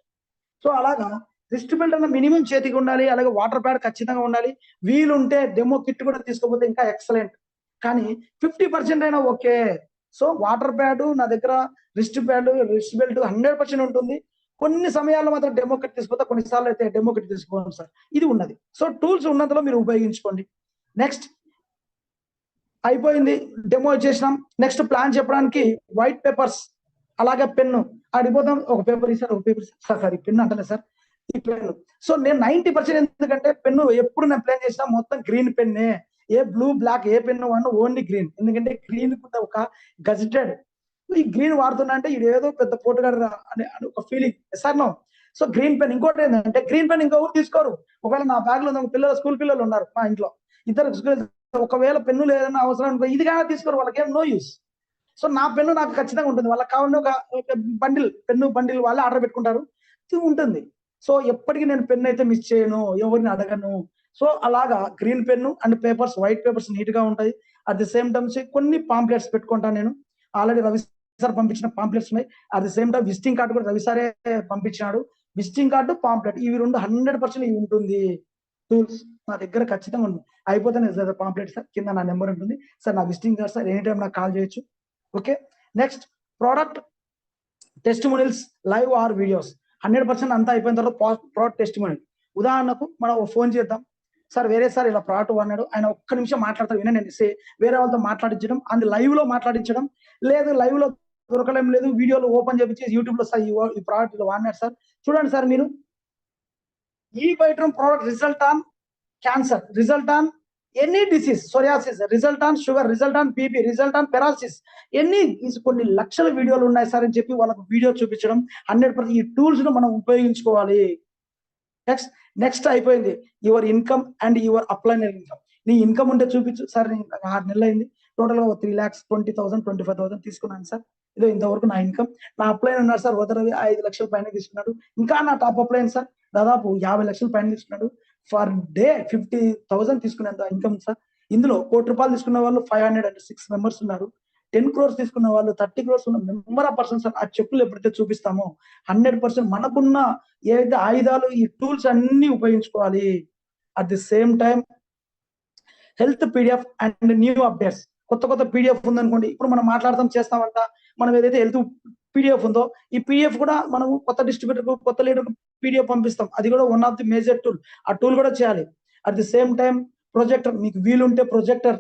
సో అలాగా రిస్ట్ బెల్ట్ అన్న మినిమం చేతికి ఉండాలి. అలాగే వాటర్ ప్యాడ్ ఖచ్చితంగా ఉండాలి. వీలుంటే డెమో కిట్ కూడా తీసుకోకపోతే ఇంకా ఎక్సలెంట్, కానీ 50% అయినా ఓకే. సో వాటర్ ప్యాడ్ నా దగ్గర, రిస్ట్ బెల్ట్ 100% ఉంటుంది. కొన్ని సమయాల్లో మాత్రం డెమో కిట్ తీసుకుంటా, కొన్నిసార్లు అయితే డెమో కిట్ తీసుకోవాలి సార్, ఇది ఉన్నది. సో టూల్స్ ఉన్నంతలో మీరు ఉపయోగించుకోండి. నెక్స్ట్ అయిపోయింది, డెమో చేసినాం. నెక్స్ట్ ప్లాన్ చెప్పడానికి వైట్ పేపర్స్, అలాగే పెన్ను అడిపోతాం. ఒక పేపర్ ఇస్తారు, ఒక పేపర్ సార్ ఈ పెన్ను అంటలే సార్, ఈ పెన్ను. సో నేను 90% ఎందుకంటే పెన్ను ఎప్పుడు నేను ప్లాన్ చేసినా మొత్తం గ్రీన్ పెన్నే, ఏ బ్లూ బ్లాక్ ఏ పెన్ను వాడినా ఓన్లీ గ్రీన్. ఎందుకంటే గ్రీన్ ఒక గజిటెడ్, ఈ గ్రీన్ వాడుతున్నా అంటే ఇది ఏదో పెద్ద పోటుగాడు అని ఒక feeling sir no. So green pen. ఇంకోటి ఏంటంటే గ్రీన్ పెన్ ఇంకొకరు తీసుకోరు. ఒకవేళ నా బ్యాగ్ లో పిల్లలు, స్కూల్ పిల్లలు ఉన్నారు మా ఇంట్లో, ఇద్దరు ఒకవేళ పెన్ను లేదన్నా అవసరం ఇది కానీ తీసుకోరు, వాళ్ళకి ఏం నో యూస్. సో నా పెన్ను నాకు ఖచ్చితంగా ఉంటుంది. వాళ్ళకి కావాలని ఒక బండిల్, పెన్ను బండిల్ వాళ్ళే ఆర్డర్ పెట్టుకుంటారు, ఉంటుంది. సో ఎప్పటికీ నేను పెన్ను అయితే మిస్ చేయను, ఎవరిని అడగను. సో అలాగా green pen and papers, white papers neat గా ఉంటాయి. అట్ ది సేమ్ టైమ్ కొన్ని పాంప్లెట్స్ పెట్టుకుంటాను నేను. ఆల్రెడీ రవి సార్ పంపించిన పాంప్లెట్స్ ఉన్నాయి. At the same time visiting card కూడా రవి సారే పంపించాడు. విజిటింగ్ కార్డు, పాంప్లెట్ ఇవి రెండు 100% ఇవి ఉంటుంది. టూల్స్ నా దగ్గర ఖచ్చితంగా ఉంది. అయిపోతే పాంప్లెట్ సార్, కింద నా నెంబర్ ఉంటుంది సార్, నా visiting card sir, any time నాకు కాల్ చేయొచ్చు. Okay, next product testimonials, live are videos. 100% అంతా అయిపోయిన తర్వాత ప్రోడక్ట్ టెస్టిమోనియల్. ఉదాహరణకు మనం ఫోన్ చేద్దాం, సార్ వేరే సార్ ఇలా ప్రోడక్ట్ వాడినాడు, ఆయన ఒక్క నిమిషం మాట్లాడతారు వినండి, వేరే వాళ్ళతో మాట్లాడించడం, అండ్ లైవ్ లో మాట్లాడించడం, లేదు లైవ్ లో దొరకలేం లేదు, వీడియోలో ఓపెన్ చేపించి యూట్యూబ్ లో సార్ ఈ ప్రోడక్ట్ ఇలా వాడినాడు సార్, చూడండి సార్ మీరు, ఈ బయట product result on cancer, result on any disease, psoriasis, result on sugar, result on BP, result on paralysis, ఎన్ని కొన్ని లక్షల వీడియోలు ఉన్నాయి సార్ అని చెప్పి వాళ్ళకు వీడియో చూపించడం. 100% ఈ టూల్స్ ను మనం ఉపయోగించుకోవాలి. నెక్స్ట్ అయిపోయింది your income and your upline income. నీ ఇన్కమ్ ఉంటే చూపించు సార్, 6 నెలలు అయింది, టోటల్ గా 3,20,000 25,000 తీసుకున్నాను సార్, ఇదో ఇంతవరకు నా ఇన్కమ్. నా అప్లైన్ ఉన్నారు సార్ వదరవి 5 లక్షల పైన తీసుకున్నాడు. ఇంకా నా టాప్ అప్లైన్ సార్ దాదాపు 50 లక్షల పైన తీసుకున్నాడు. ఫర్ డే 50,000 తీసుకునేంత ఇన్కమ్ సార్. ఇందులో ₹1,00,00,000 తీసుకున్న వాళ్ళు 506 మెంబర్స్ ఉన్నారు. 10 crores తీసుకున్న వాళ్ళు 30 crores ఉన్న మెంబర్ ఆఫ్ పర్సన్స్ సార్. ఆ చెప్పులు ఎప్పుడైతే చూపిస్తామో 100% మనకున్న ఏదైతే ఆయుధాలు, ఈ టూల్స్ అన్ని ఉపయోగించుకోవాలి. At the same time health PDF and new updates. కొత్త పీడిఎఫ్ ఉందనుకోండి, ఇప్పుడు మనం మాట్లాడతాం చేస్తామంట, మనం ఏదైతే హెల్త్ పీడిఎఫ్ ఉందో ఈ పీడిఎఫ్ కూడా మనం కొత్త డిస్ట్రిబ్యూటర్, కొత్త లీడర్ పీడిఎఫ్ పంపిస్తాం. అది కూడా one of the major tool. ఆ టూల్ కూడా చేయాలి. At the same time projector, మీకు వీలుంటే ప్రొజెక్టర్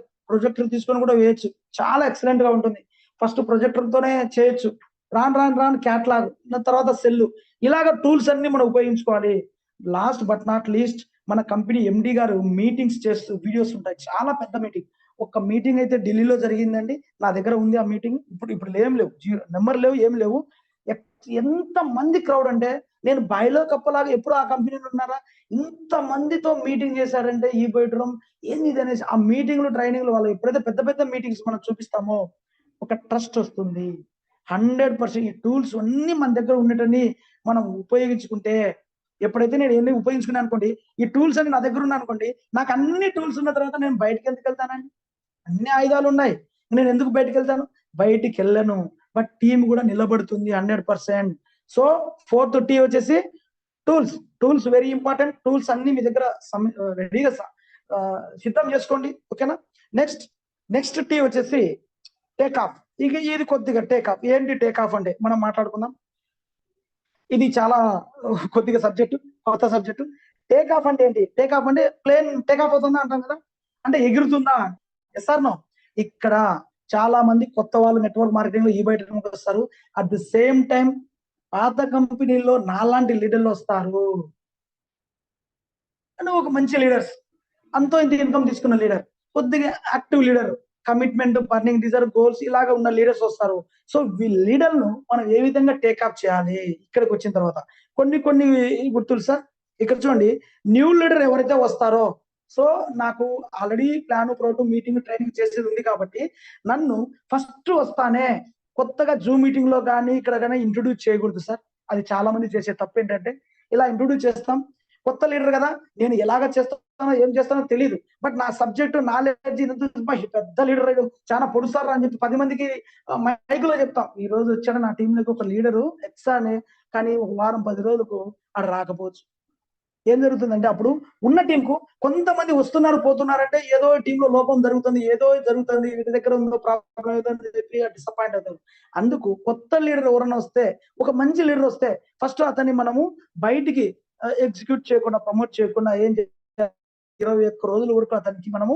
తీసుకొని కూడా వేయచ్చు, చాలా ఎక్సలెంట్ గా ఉంటుంది. ఫస్ట్ ప్రొజెక్టర్ తోనే చేయొచ్చు, రాను క్యాట్లాగ్, తర్వాత సెల్, ఇలాగ టూల్స్ అన్ని మనం ఉపయోగించుకోవాలి. లాస్ట్ బట్ నాట్ లీస్ట్ మన కంపెనీ ఎండి గారు మీటింగ్స్ చేస్తూ వీడియోస్ ఉంటాయి, చాలా పెద్ద మీటింగ్. ఒక మీటింగ్ అయితే ఢిల్లీలో జరిగిందండి, నా దగ్గర ఉంది ఆ మీటింగ్. ఇప్పుడు ఏం లేవు, నెంబర్ లేవు, ఏం లేవు. ఎంత మంది క్రౌడ్ అంటే, నేను బాయిలో కప్పలాగా ఎప్పుడు ఆ కంపెనీలో ఉన్నారా, ఇంత మందితో మీటింగ్ చేశారంటే ఈ బెడ్రూమ్ ఏంది ఇది అనేసి. ఆ మీటింగ్లు, ట్రైనింగ్లు, వాళ్ళు ఎప్పుడైతే పెద్ద మీటింగ్స్ మనం చూపిస్తామో ఒక ట్రస్ట్ వస్తుంది. 100% ఈ టూల్స్ అన్ని మన దగ్గర ఉండటని మనం ఉపయోగించుకుంటే, ఎప్పుడైతే నేను ఎన్ని ఉపయోగించుకున్నాను అనుకోండి, ఈ టూల్స్ అన్ని నా దగ్గర ఉన్నా అనుకోండి, నాకు అన్ని టూల్స్ ఉన్న తర్వాత నేను బయటకు ఎందుకు వెళ్తానండి? అన్ని ఆయుధాలు ఉన్నాయి, నేను ఎందుకు బయటకు వెళ్తాను? బయటికి వెళ్ళను, బట్ టీం కూడా నిలబడుతుంది 100%. సో 4th T వచ్చేసి టూల్స్ వెరీ ఇంపార్టెంట్. టూల్స్ అన్ని మీ దగ్గర రెడీగా సిద్ధం చేసుకోండి, ఓకేనా? నెక్స్ట్ T వచ్చేసి టేక్ ఆఫ్. ఇక ఇది కొద్దిగా టేక్ ఆఫ్. ఏంటి టేక్ ఆఫ్ అంటే మనం మాట్లాడుకుందాం. ఇది చాలా కొద్దిగా కొత్త సబ్జెక్టు. టేక్ ఆఫ్ అంటే ఏంటి? టేక్ ఆఫ్ అంటే ప్లేన్ టేక్ ఆఫ్ అవుతుందా అంటాం కదా, అంటే ఎగురుతుందా? Yes or no? ఇక్కడ చాలా మంది కొత్త వాళ్ళు నెట్వర్క్ మార్కెటింగ్ లో ఈ బయట వస్తారు. అట్ ది సేమ్ టైం పాత కంపెనీలో నాలాంటి లీడర్లు వస్తారు అంటే ఒక మంచి లీడర్స్, అంతో ఇంత ఇన్కమ్ తీసుకున్న లీడర్, కొద్దిగా active leader, commitment, burning desire, goals ఇలాగా ఉన్న లీడర్స్ వస్తారు. సో ఈ లీడర్ను మనం ఏ విధంగా టేకప్ చేయాలి ఇక్కడికి వచ్చిన తర్వాత కొన్ని గుర్తులు సార్. ఇక్కడ చూడండి, న్యూ లీడర్ ఎవరైతే వస్తారో, సో నాకు already plan proto meeting training చేసేది ఉంది కాబట్టి నన్ను ఫస్ట్ వస్తానే కొత్తగా జూమ్ మీటింగ్ లో కానీ ఇక్కడ కానీ ఇంట్రొడ్యూస్ చేయకూడదు సార్. అది చాలా మంది చేసే తప్పు ఏంటంటే ఇలా ఇంట్రొడ్యూస్ చేస్తాం, కొత్త లీడర్ కదా నేను ఎలాగ చేస్తానో ఏం చేస్తానో తెలియదు, బట్ నా సబ్జెక్టు నాలెడ్జ్ పెద్ద లీడర్ అయ్యాడు, చాలా పొడుస్తారు అని చెప్పి 10 మందికి మైక్ లో చెప్తాం. ఈ రోజు వచ్చాడు నా టీంలోకి ఒక లీడరు ఎక్సా అని, కానీ ఒక వారం 10 రోజులకు ఆడ రాకపోవచ్చు. ఏం జరుగుతుందంటే అప్పుడు ఉన్న టీం కు కొంతమంది వస్తున్నారు పోతున్నారంటే ఏదో టీంలో లోపం జరుగుతుంది, ఏదో జరుగుతుంది, వీటి దగ్గర ఉందో ప్రాబ్లం ఏదో అని చెప్పి డిసప్పాయింట్ అవుతారు. అందుకు కొత్త లీడర్ ఎవరైనా వస్తే, ఒక మంచి లీడర్ వస్తే ఫస్ట్ అతన్ని మనము బయటికి ఎగ్జిక్యూట్ చేయకుండా, ప్రమోట్ చేయకుండా ఏం చేయాలి, 21 రోజుల వరకు అతనికి మనము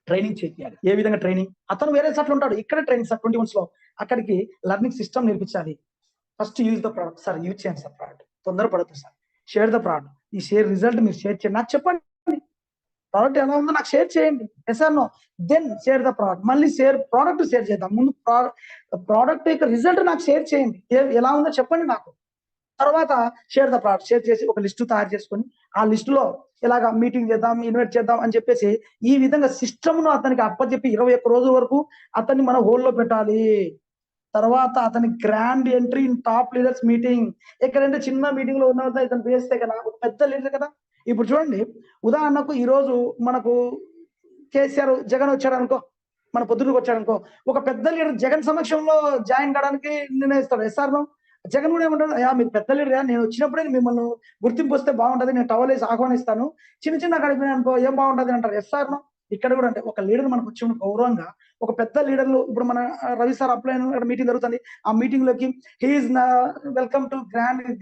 ట్రైనింగ్ చేయాలి. ఏ విధంగా ట్రైనింగ్, అతను వేరే సార్లు ఉంటాడు, ఇక్కడ ట్రైనింగ్ సార్ 21 లో అక్కడికి లర్నింగ్ సిస్టమ్ నేర్పించాలి. First use the product sir, use చేయండి సార్ ప్రోడక్ట్, తొందరపడదు సార్. షేర్ ద ప్రోడక్ట్, ఈ షేర్ రిజల్ట్ మీరు షేర్ చేయండి, నాకు చెప్పండి ప్రోడక్ట్ ఎలా ఉందో నాకు షేర్ చేయండి, yes or no, then share the product. మళ్ళీ ప్రోడక్ట్ షేర్ చేద్దాం, ముందు ప్రోడక్ట్ యొక్క రిజల్ట్ నాకు షేర్ చేయండి, ఎలా ఉందో చెప్పండి నాకు. తర్వాత షేర్ ద ప్రోడక్ట్, షేర్ చేసి ఒక లిస్టు తయారు చేసుకొని ఆ లిస్ట్ లో ఇలాగా మీటింగ్ చేద్దాం, ఇన్వైట్ చేద్దాం అని చెప్పేసి ఈ విధంగా సిస్టమ్ ను అతనికి అప్పచెప్పి 21 రోజుల వరకు అతన్ని మనం హోల్డ్ లో పెట్టాలి. తర్వాత అతని grand entry in top leaders meeting. ఎక్కడంటే చిన్న మీటింగ్ లో ఉన్న ఇతను వేస్తే కదా ఒక పెద్ద లీడర్ కదా. ఇప్పుడు చూడండి, ఉదాహరణకు ఈ రోజు మనకు కేసీఆర్ జగన్ వచ్చాడు అనుకో, మన పొద్దుటకు వచ్చాడు అనుకో, ఒక పెద్ద లీడర్ జగన్ సమక్షంలో జాయిన్ కావడానికి నిర్ణయిస్తాడు, ఎస్ఆర్ నో. జగన్ కూడా ఏమంటాడు, అయ్యా మీరు పెద్ద లీడర్, నేను వచ్చినప్పుడే మిమ్మల్ని గుర్తింపు వస్తే బాగుంటది, నేను టవల్ వేసి ఆహ్వానిస్తాను, చిన్న గడిపిన అనుకో ఏం బాగుంటది అంటారు, ఎస్ఆర్ నో. ఇక్కడ కూడా అంటే ఒక లీడర్ మనకు వచ్చిన గౌరవంగా ఒక పెద్ద లీడర్లు, ఇప్పుడు మన రవి సార్ అప్లై మీటింగ్ జరుగుతుంది, ఆ మీటింగ్ లోకి he is welcome to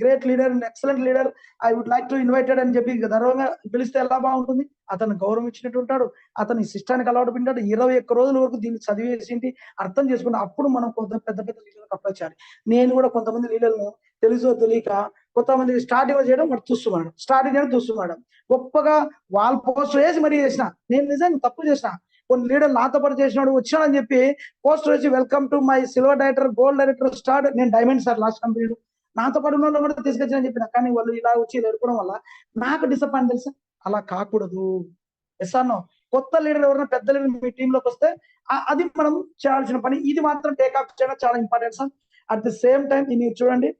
great leader, excellent leader, I would like to invited అని చెప్పి గర్వంగా పిలిస్తే ఎలా బాగుంటుంది. అతను గౌరవం ఇచ్చినట్టు ఉంటాడు, అతని సిస్టానికి అలవాటు పెట్టాడు. 21 రోజుల వరకు దీన్ని చదివేసి అర్థం చేసుకుంటే అప్పుడు మనం పెద్ద లీడర్లకు అప్లై చేయాలి. నేను కూడా కొంతమంది లీడర్లను తెలుసో తెలియక కొంతమంది స్టార్టింగ్ చేయడం వాడు చూస్తున్నాడు, స్టార్టింగ్ చేయడం చూస్తున్నాడు, గొప్పగా వాళ్ళ పోస్ట్ వేసి మరీ చేసిన, నేను నిజంగా తప్పు చేసిన. కొన్ని లీడర్ నాతో పాటు చేసినాడు వచ్చాడని చెప్పి పోస్ట్ వేసి welcome to my silver director, gold director, star, నేను డైమండ్ సార్ లాస్ట్ కంపెనీలో నాతో పాటు ఉన్న కూడా తీసుకొచ్చానని చెప్పిన, కానీ వాళ్ళు ఇలా వచ్చి ఎదుర్కోవడం వల్ల నాకు డిసప్పాయింట్ తెలుసా. అలా కాకూడదు, ఎస్ ఆర్ నో. కొత్త లీడర్ ఎవరైనా పెద్ద లీడర్ మీ టీంలోకి వస్తే అది మనం చేయాల్సిన పని, ఇది మాత్రం టేక్అప్ చేయడం చాలా important sir. At the same time ఇది చూడండి,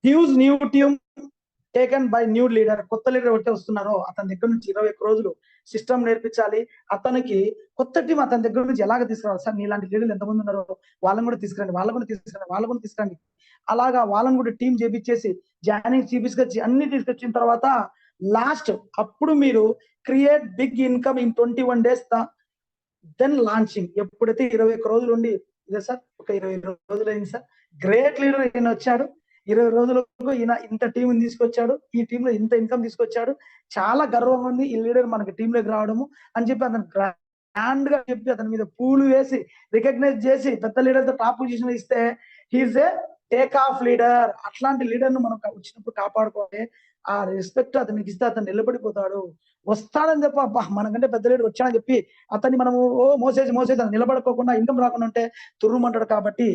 huge new team taken by new leader. కొత్త లీడర్ ఎవరైతే వస్తున్నారో అతని దగ్గర నుంచి 21 రోజులు సిస్టమ్ నేర్పించాలి. అతనికి కొత్త టీం అతని దగ్గర నుంచి ఎలాగ తీసుకురావాలి సార్, నీలాంటి లీడర్లు ఎంతమంది ఉన్నారో వాళ్ళని కూడా తీసుకురండి, వాళ్ళని కూడా తీసుకురండి. అలాగా వాళ్ళని కూడా టీం చేపించేసి జాయినింగ్ తీసుకొచ్చి అన్ని తీసుకొచ్చిన తర్వాత లాస్ట్ అప్పుడు మీరు create big income in 21 days then launching. ఎప్పుడైతే 21 రోజులు ఉండి ఇదే సార్, ఒక 20 రోజులు అయింది సార్, గ్రేట్ లీడర్ ఈయన వచ్చాడు, 20 రోజులకు ఈయన ఇంత టీం తీసుకొచ్చాడు, ఈ టీంలో ఇంత ఇన్కమ్ తీసుకొచ్చాడు, చాలా గర్వంగా ఉంది ఈ లీడర్ మనకి టీంలోకి రావడము అని చెప్పి అతను గ్రాండ్ గా చెప్పి అతని మీద పూలు వేసి రికగ్నైజ్ చేసి పెద్ద లీడర్ తో టాప్ పొజిషన్ ఇస్తే హీఈస్ ఏ టేక్ ఆఫ్ లీడర్. అట్లాంటి లీడర్ ను మనం వచ్చినప్పుడు కాపాడుకోవాలి, ఆ రెస్పెక్ట్ అతనికి ఇస్తే అతను నిలబడిపోతాడు. వస్తాడని చెప్పి అబ్బా మనకంటే పెద్ద లీడర్ వచ్చాడని చెప్పి అతన్ని మనము మోసేసి నిలబడుకోకుండా ఇన్కమ్ రాకుండా ఉంటే తుర్రుమంటాడు. కాబట్టి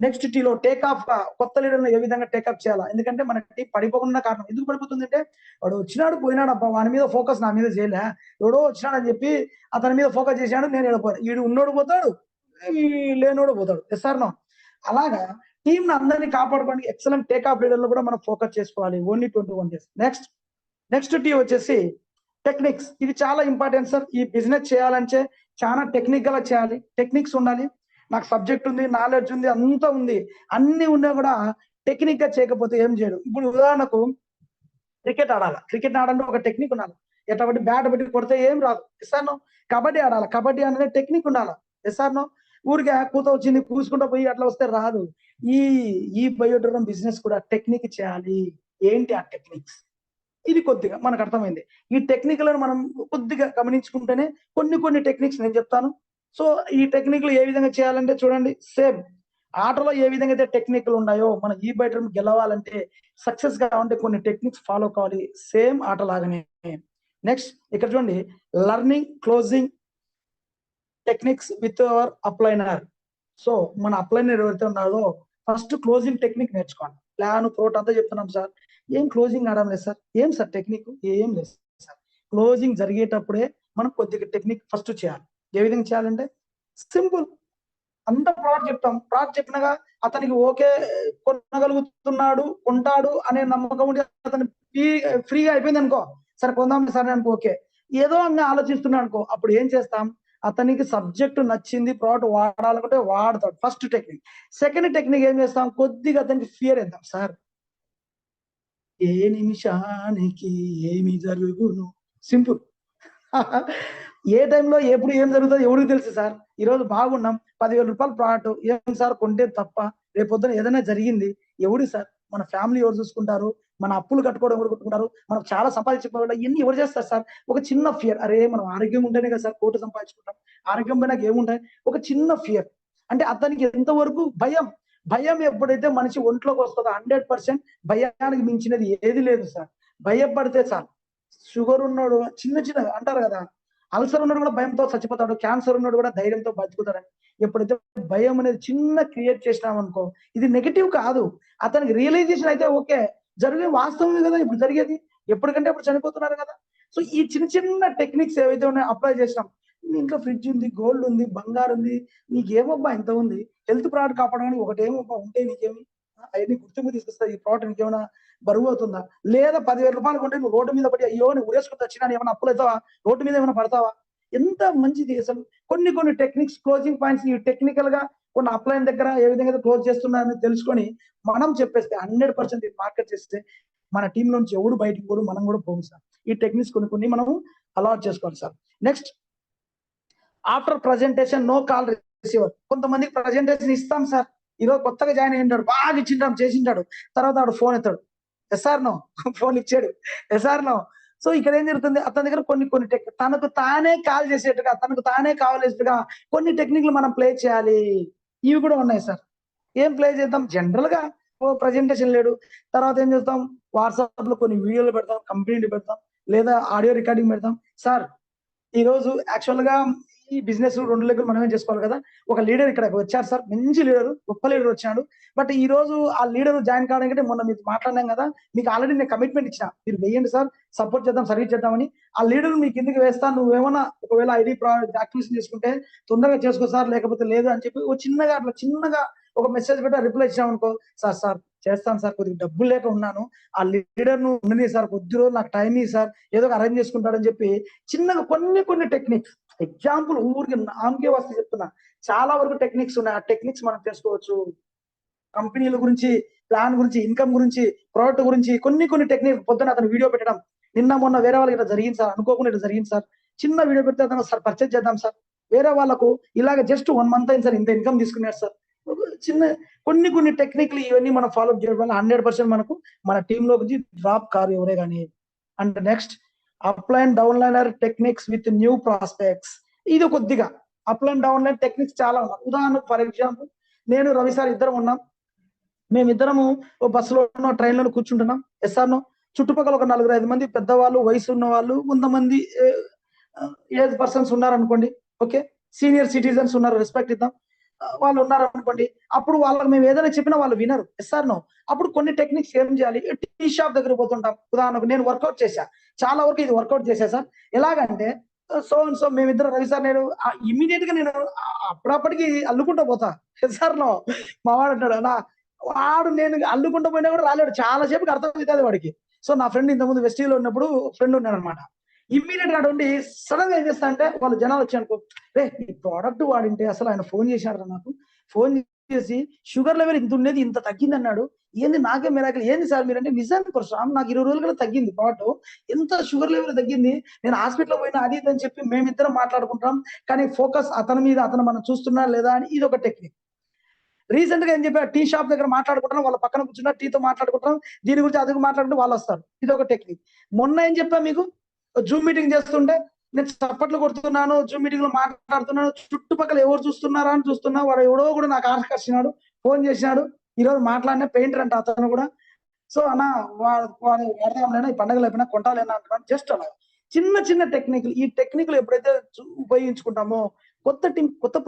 నెక్స్ట్ టీలో టేక్ ఆఫ్ కొత్త లీడర్ ఏ విధంగా టేకప్ చేయాలా, ఎందుకంటే మన టీ పడిపోకుండా కారణం ఎందుకు పడిపోతుంది అంటే వాడు వచ్చినాడు పోయినాడు, అబ్బా వాని మీద ఫోకస్ నా మీద చేయలే, ఎవడో వచ్చినాడు అని చెప్పి అతని మీద ఫోకస్ చేశాడు, నేను వెళ్ళిపోయాను, వీడు ఉన్నోడు పోతాడు, లేనోడు పోతాడు, ఎస్ ఆర్ నో. అలాగా టీం అందరినీ కాపాడుకోవడానికి ఎక్సలెంట్ టేక్ ఆఫ్ లీడర్ లో కూడా మనం ఫోకస్ చేసుకోవాలి. Only 21 days. నెక్స్ట్ టీ వచ్చేసి టెక్నిక్స్. ఇది చాలా ఇంపార్టెంట్ సార్. ఈ బిజినెస్ చేయాలంటే చాలా టెక్నికల్ గా చేయాలి, టెక్నిక్స్ ఉండాలి. నాకు సబ్జెక్ట్ ఉంది, నాలెడ్జ్ ఉంది, అంతా ఉంది, అన్ని ఉన్నా కూడా టెక్నిక్ గా చేయకపోతే ఏం చేయడు. ఇప్పుడు ఉదాహరణకు క్రికెట్ ఆడాలంటే ఒక టెక్నిక్ ఉండాలి, ఎట్లా బట్టి బ్యాట్ బట్టి కొడితే ఏం రాదు, ఎస్ఆర్నో. కబడ్డీ ఆడాలి, కబడ్డీ అనేది టెక్నిక్ ఉండాలి, ఎస్ఆర్నో. ఊరికే కూత వచ్చింది కూసుకుంటూ పోయి అట్లా వస్తే రాదు. ఈ బయోడ్రమ్ బిజినెస్ కూడా టెక్నిక్ చేయాలి. ఏంటి ఆ టెక్నిక్స్, ఇది కొద్దిగా మనకు అర్థమైంది. ఈ టెక్నిక్లను మనం కొద్దిగా గమనించుకుంటేనే కొన్ని టెక్నిక్స్ నేను చెప్తాను. సో ఈ టెక్నిక్లు ఏ విధంగా చేయాలంటే చూడండి, సేమ్ ఆటలో ఏ విధంగా అయితే టెక్నిక్లు ఉన్నాయో మన ఈ బయట గెలవాలంటే సక్సెస్ కావాలంటే కొన్ని టెక్నిక్స్ ఫాలో కావాలి, సేమ్ ఆట లాగానే. నెక్స్ట్ ఇక్కడ చూడండి, learning closing techniques with our upliner. So మన అప్లైనర్ ఎవరైతే ఉన్నారో ఫస్ట్ క్లోజింగ్ టెక్నిక్ నేర్చుకోండి. ప్లాన్ ప్రోట్ అంతా చెప్తున్నాం సార్, ఏం క్లోజింగ్ ఆడడం లేదు సార్, ఏం సార్ టెక్నిక్ ఏం లేదు సార్. క్లోజింగ్ జరిగేటప్పుడే మనం కొద్దిగా టెక్నిక్ ఫస్ట్ చేయాలి. ఏ విధంగా చేయాలంటే సింపుల్, అంత ప్రోడక్ట్ చెప్తాం, ప్రోడక్ట్ చెప్పినగా అతనికి ఓకే కొనగలుగుతున్నాడు కొంటాడు అనే నమ్మకం ఉండి అతను ఫ్రీగా అయిపోయింది అనుకో, సరే కొందాం సరే అనుకో, ఓకే ఏదో అన్న ఆలోచిస్తున్నాడు అనుకో, అప్పుడు ఏం చేస్తాం, అతనికి సబ్జెక్ట్ నచ్చింది ప్రోడక్ట్ వాడాలనుకుంటే వాడతాడు. First technique. సెకండ్ టెక్నిక్ ఏం చేస్తాం, కొద్దిగా అతనికి ఫియర్ ఇద్దాం. సార్ ఏ నిమిషానికి ఏమి జరుగును, సింపుల్. ఏ టైంలో ఎప్పుడు ఏం జరుగుతుందో ఎవరికి తెలుసు సార్. ఈ రోజు బాగున్నాం, 10,000 రూపాయల ప్రోడక్ట్, ఏం సార్ కొంటే తప్ప, రేపొద్దున ఏదైనా జరిగింది ఎవరు సార్, మన ఫ్యామిలీ ఎవరు చూసుకుంటారు, మన అప్పులు కట్టుకోవడం ఎవరు కట్టుకుంటారు, మనం చాలా సంపాదించుకోవడం ఇవన్నీ ఎవరు చేస్తారు సార్. ఒక చిన్న ఫియర్, అరే మనం ఆరోగ్యం ఉంటేనే కదా సార్ కోటి సంపాదించుకుంటాం, ఆరోగ్యం పైన ఏముంటాయి, ఒక చిన్న ఫియర్. అంటే అతనికి ఎంతవరకు భయం, భయం ఎప్పుడైతే మనిషి ఒంట్లోకి వస్తుందో 100% భయానికి మించినది ఏది లేదు సార్. భయపడితే సార్, షుగర్ ఉన్నాడు చిన్న చిన్నగా అంటారు కదా, అల్సర్ ఉన్నాడు కూడా భయంతో చచ్చిపోతాడు, క్యాన్సర్ ఉన్నాడు కూడా ధైర్యంతో బతుకుతాడని. ఎప్పుడైతే భయం అనేది చిన్న క్రియేట్ చేసినామనుకో, ఇది నెగిటివ్ కాదు, అతనికి రియలైజేషన్ అయితే ఓకే జరిగే వాస్తవమే కదా ఇప్పుడు జరిగేది, ఎప్పటికంటే అప్పుడు చనిపోతున్నారు కదా. సో ఈ చిన్న చిన్న టెక్నిక్స్ ఏవైతే ఉన్నాయో అప్లై చేసినాం. మీ ఇంట్లో ఫ్రిడ్జ్ ఉంది, గోల్డ్ ఉంది, బంగారు ఉంది, నీకేమబ్బా ఇంత ఉంది, హెల్త్ ప్రోడక్ట్ కాపాడడానికి ఒకటేమబ్బా ఉంటే నీకేమి, అవన్నీ గుర్తింపు తీసుకొస్తాయి. ఈ ప్రోడక్ట్ నీకేమైనా బరువు అవుతుందా, లేదా 10,000 రూపాయలు కొంటే నువ్వు రోడ్డు మీద పడి అయ్యో నువ్వు ఉరేసుకుంటూ వచ్చినా ఏమైనా అప్పులు అవుతావా, రోడ్డు మీద ఏమైనా పడతావా, ఎంత మంచిది అసలు. కొన్ని టెక్నిక్స్ క్లోజింగ్ పాయింట్స్ ఈ టెక్నికల్ గా కొన్ని అప్లైన్ దగ్గర ఏ విధంగా క్లోజ్ చేస్తున్నారని తెలుసుకొని మనం చెప్పేస్తే 100% మార్కెట్ చేస్తే మన టీం నుంచి ఎవడు బయటకు పోడు, మనం కూడా పోము సార్. ఈ టెక్నిక్స్ కొన్ని మనం అలవాటు చేసుకోవాలి sir. Next after presentation no call receiver. కొంతమందికి ప్రజెంటేషన్ ఇస్తాం సార్, ఈరోజు కొత్తగా జాయిన్ అయ్యింటాడు, బాగా ఇచ్చింటాం చేసింటాడు, తర్వాత ఆడు ఫోన్ ఎత్తాడు, ఎస్ఆర్ నో ఫోన్ ఇచ్చాడు, ఎస్ఆర్ నో. సో ఇక్కడ ఏం జరుగుతుంది, అతని దగ్గర కొన్ని తనకు తానే కాల్ చేసేట్టుగా, తనకు తానే కావాల్సినట్టుగా కొన్ని టెక్నిక్లు మనం ప్లే చేయాలి. ఇవి కూడా ఉన్నాయి సార్. ఏం ప్లే చేద్దాం, జనరల్ గా ప్రజెంటేషన్ లేడు, తర్వాత ఏం చేస్తాం, వాట్సాప్ లో కొన్ని వీడియోలు పెడతాం, కంపెనీలు పెడతాం, లేదా ఆడియో రికార్డింగ్ పెడతాం. సార్ ఈ రోజు యాక్చువల్ గా ఈ బిజినెస్ 2 లెక్కలు మనమే చేసుకోవాలి కదా. ఒక లీడర్ ఇక్కడ వచ్చారు సార్, మంచి లీడర్, గొప్ప లీడర్ వచ్చాడు. బట్ ఈ రోజు ఆ లీడర్ జాయిన్ కావడానికి మొన్న మీకు మాట్లాడినాం కదా, మీకు ఆల్రెడీ నేను కమిట్మెంట్ ఇచ్చిన, మీరు వేయండి సార్, సపోర్ట్ చేద్దాం, సర్వీస్ చేద్దామని. ఆ లీడర్ మీకు కిందకి వేస్తాను, నువ్వేమన్నా ఒకవేళ ఐడి యాక్టివేషన్ చేసుకుంటే తొందరగా చేసుకో సార్, లేకపోతే లేదు అని చెప్పి చిన్నగా అట్లా చిన్నగా ఒక మెసేజ్ పెట్టి రిప్లై ఇచ్చాం అనుకో, సార్ చేస్తాను సార్, కొద్దిగా డబ్బులు లేక ఉన్నాను, ఆ లీడర్ ను ఉండని సార్, కొద్ది రోజు నాకు టైం ఇయ్యి సార్, ఏదో అరేంజ్ చేసుకుంటాడని చెప్పి చిన్నగా కొన్ని టెక్నిక్స్. ఎగ్జాంపుల్ ఊరికి నామకే వస్తే చెప్తున్నా, చాలా వరకు టెక్నిక్స్ ఉన్నాయి. ఆ టెక్నిక్స్ మనం తెలుసుకోవచ్చు. కంపెనీల గురించి, ప్లాన్ గురించి, ఇన్కమ్ గురించి, ప్రోడక్ట్ గురించి కొన్ని టెక్నిక్. పొద్దున అతను వీడియో పెట్టడం, నిన్న మొన్న వేరే వాళ్ళకి ఇట్లా జరిగింది సార్, అనుకోకుండా ఇట్లా జరిగింది సార్, చిన్న వీడియో పెడితే అతను సార్ పర్చేజ్ చేద్దాం సార్, వేరే వాళ్ళకు ఇలాగ జస్ట్ 1 మంత్ అయింది సార్, ఇంత ఇన్కమ్ తీసుకున్నారు సార్. చిన్న కొన్ని టెక్నిక్లు ఇవన్నీ మనం ఫాలో చేయడం వల్ల 100% మనకు మన టీంలోకి డ్రాప్ కారు ఎవరే కానీ. And next upline downliner techniques with new prospects. ఇది కొద్దిగా అప్లైన్ డౌన్లైన్ టెక్నిక్స్ చాలా ఉన్నాయి. ఉదాహరణకు ఫర్ ఎగ్జాంపుల్ నేను రవి సార్ ఇద్దరం ఉన్నాం, మేమిద్దరము బస్సులో ట్రైన్లో కూర్చుంటున్నాం, ఎస్ఆర్నో చుట్టుపక్కల ఒక 4-5 మంది పెద్దవాళ్ళు, వయసు ఉన్న వాళ్ళు, కొంతమంది ఏజ్ పర్సన్స్ ఉన్నారనుకోండి, ఓకే సీనియర్ సిటిజన్స్ ఉన్నారు, రెస్పెక్ట్ ఇద్దాం, వాళ్ళు ఉన్నారు అనుకోండి. అప్పుడు వాళ్ళకి మేము ఏదైనా చెప్పినా వాళ్ళు వినరు, ఎస్ఆర్నో. అప్పుడు కొన్ని టెక్నిక్స్ ఏం చేయాలి, టీ షాప్ దగ్గర పోతుంటాం. ఉదాహరణకు నేను వర్కౌట్ చేశా, చాలా వరకు ఇది వర్కౌట్ చేశా సార్. ఎలాగంటే సో మేమిద్దరు రవి సార్ నేను ఇమ్మీడియట్ గా నేను అప్పుడప్పటికి అల్లుకుంటా పోతా, ఎస్ఆర్నో. మా వాడు అంటాడు, వాడు నేను అల్లుకుంటూ పోయినా కూడా రాలేడు, చాలా సేపుకి అర్థం అవుతుంది వాడికి. సో నా ఫ్రెండ్ ఇంతకుముందు వెస్టీలో ఉన్నప్పుడు ఫ్రెండ్ ఉన్నాడు అనమాట. ఇమ్మీడియట్ గా ఉండి సడన్ గా ఏం చేస్తా అంటే వాళ్ళు జనాలు వచ్చి అనుకో, రే ఈ ప్రోడక్ట్ వాడింటే అసలు ఆయన ఫోన్ చేశాడు నాకు, ఫోన్ చేసి షుగర్ లెవెల్ ఇంత ఉండేది ఇంత తగ్గింది అన్నాడు, ఏంది నాకే మిరాకిల్, ఏంది సార్ మీరంటే, నిజానికి పరశురామ్ నాకు 20 రోజులు కూడా తగ్గింది ప్రోడక్ట్, ఎంత షుగర్ లెవెల్ తగ్గింది, నేను హాస్పిటల్ పోయినా అది అని చెప్పి మేమిద్దరం మాట్లాడుకుంటాం. కానీ ఫోకస్ అతని మీద, అతను మనం చూస్తున్నా లేదా అని. ఇది ఒక టెక్నిక్. రీసెంట్ గా ఏం చెప్పా, టీ షాప్ దగ్గర మాట్లాడుకుంటాం, వాళ్ళ పక్కన కూర్చున్నా టీతో మాట్లాడుకుంటాం, దీని గురించి అది మాట్లాడుకుంటే వాళ్ళు వస్తారు. ఇది ఒక టెక్నిక్. మొన్న ఏం చెప్పా మీకు, జూమ్ మీటింగ్ చేస్తుంటే నేను చప్పట్లు కొడుతున్నాను, జూమ్ మీటింగ్ లో మాట్లాడుతున్నాను, చుట్టుపక్కల ఎవరు చూస్తున్నారా అని చూస్తున్నా, వాడు ఎవడో కూడా నాకు ఆకర్షినాడు, ఫోన్ చేసినాడు, ఈ రోజు మాట్లాడిన పెయింటర్ అంట అతను కూడా. సో అన్న వాడు వాడదాంలేనా, ఈ పండుగలు అయిపోయినా కొంటాలేనా అంటున్నాను. జస్ట్ అలా చిన్న చిన్న టెక్నిక్లు, ఈ టెక్నిక్లు ఎప్పుడైతే ఉపయోగించుకుంటామో కొత్త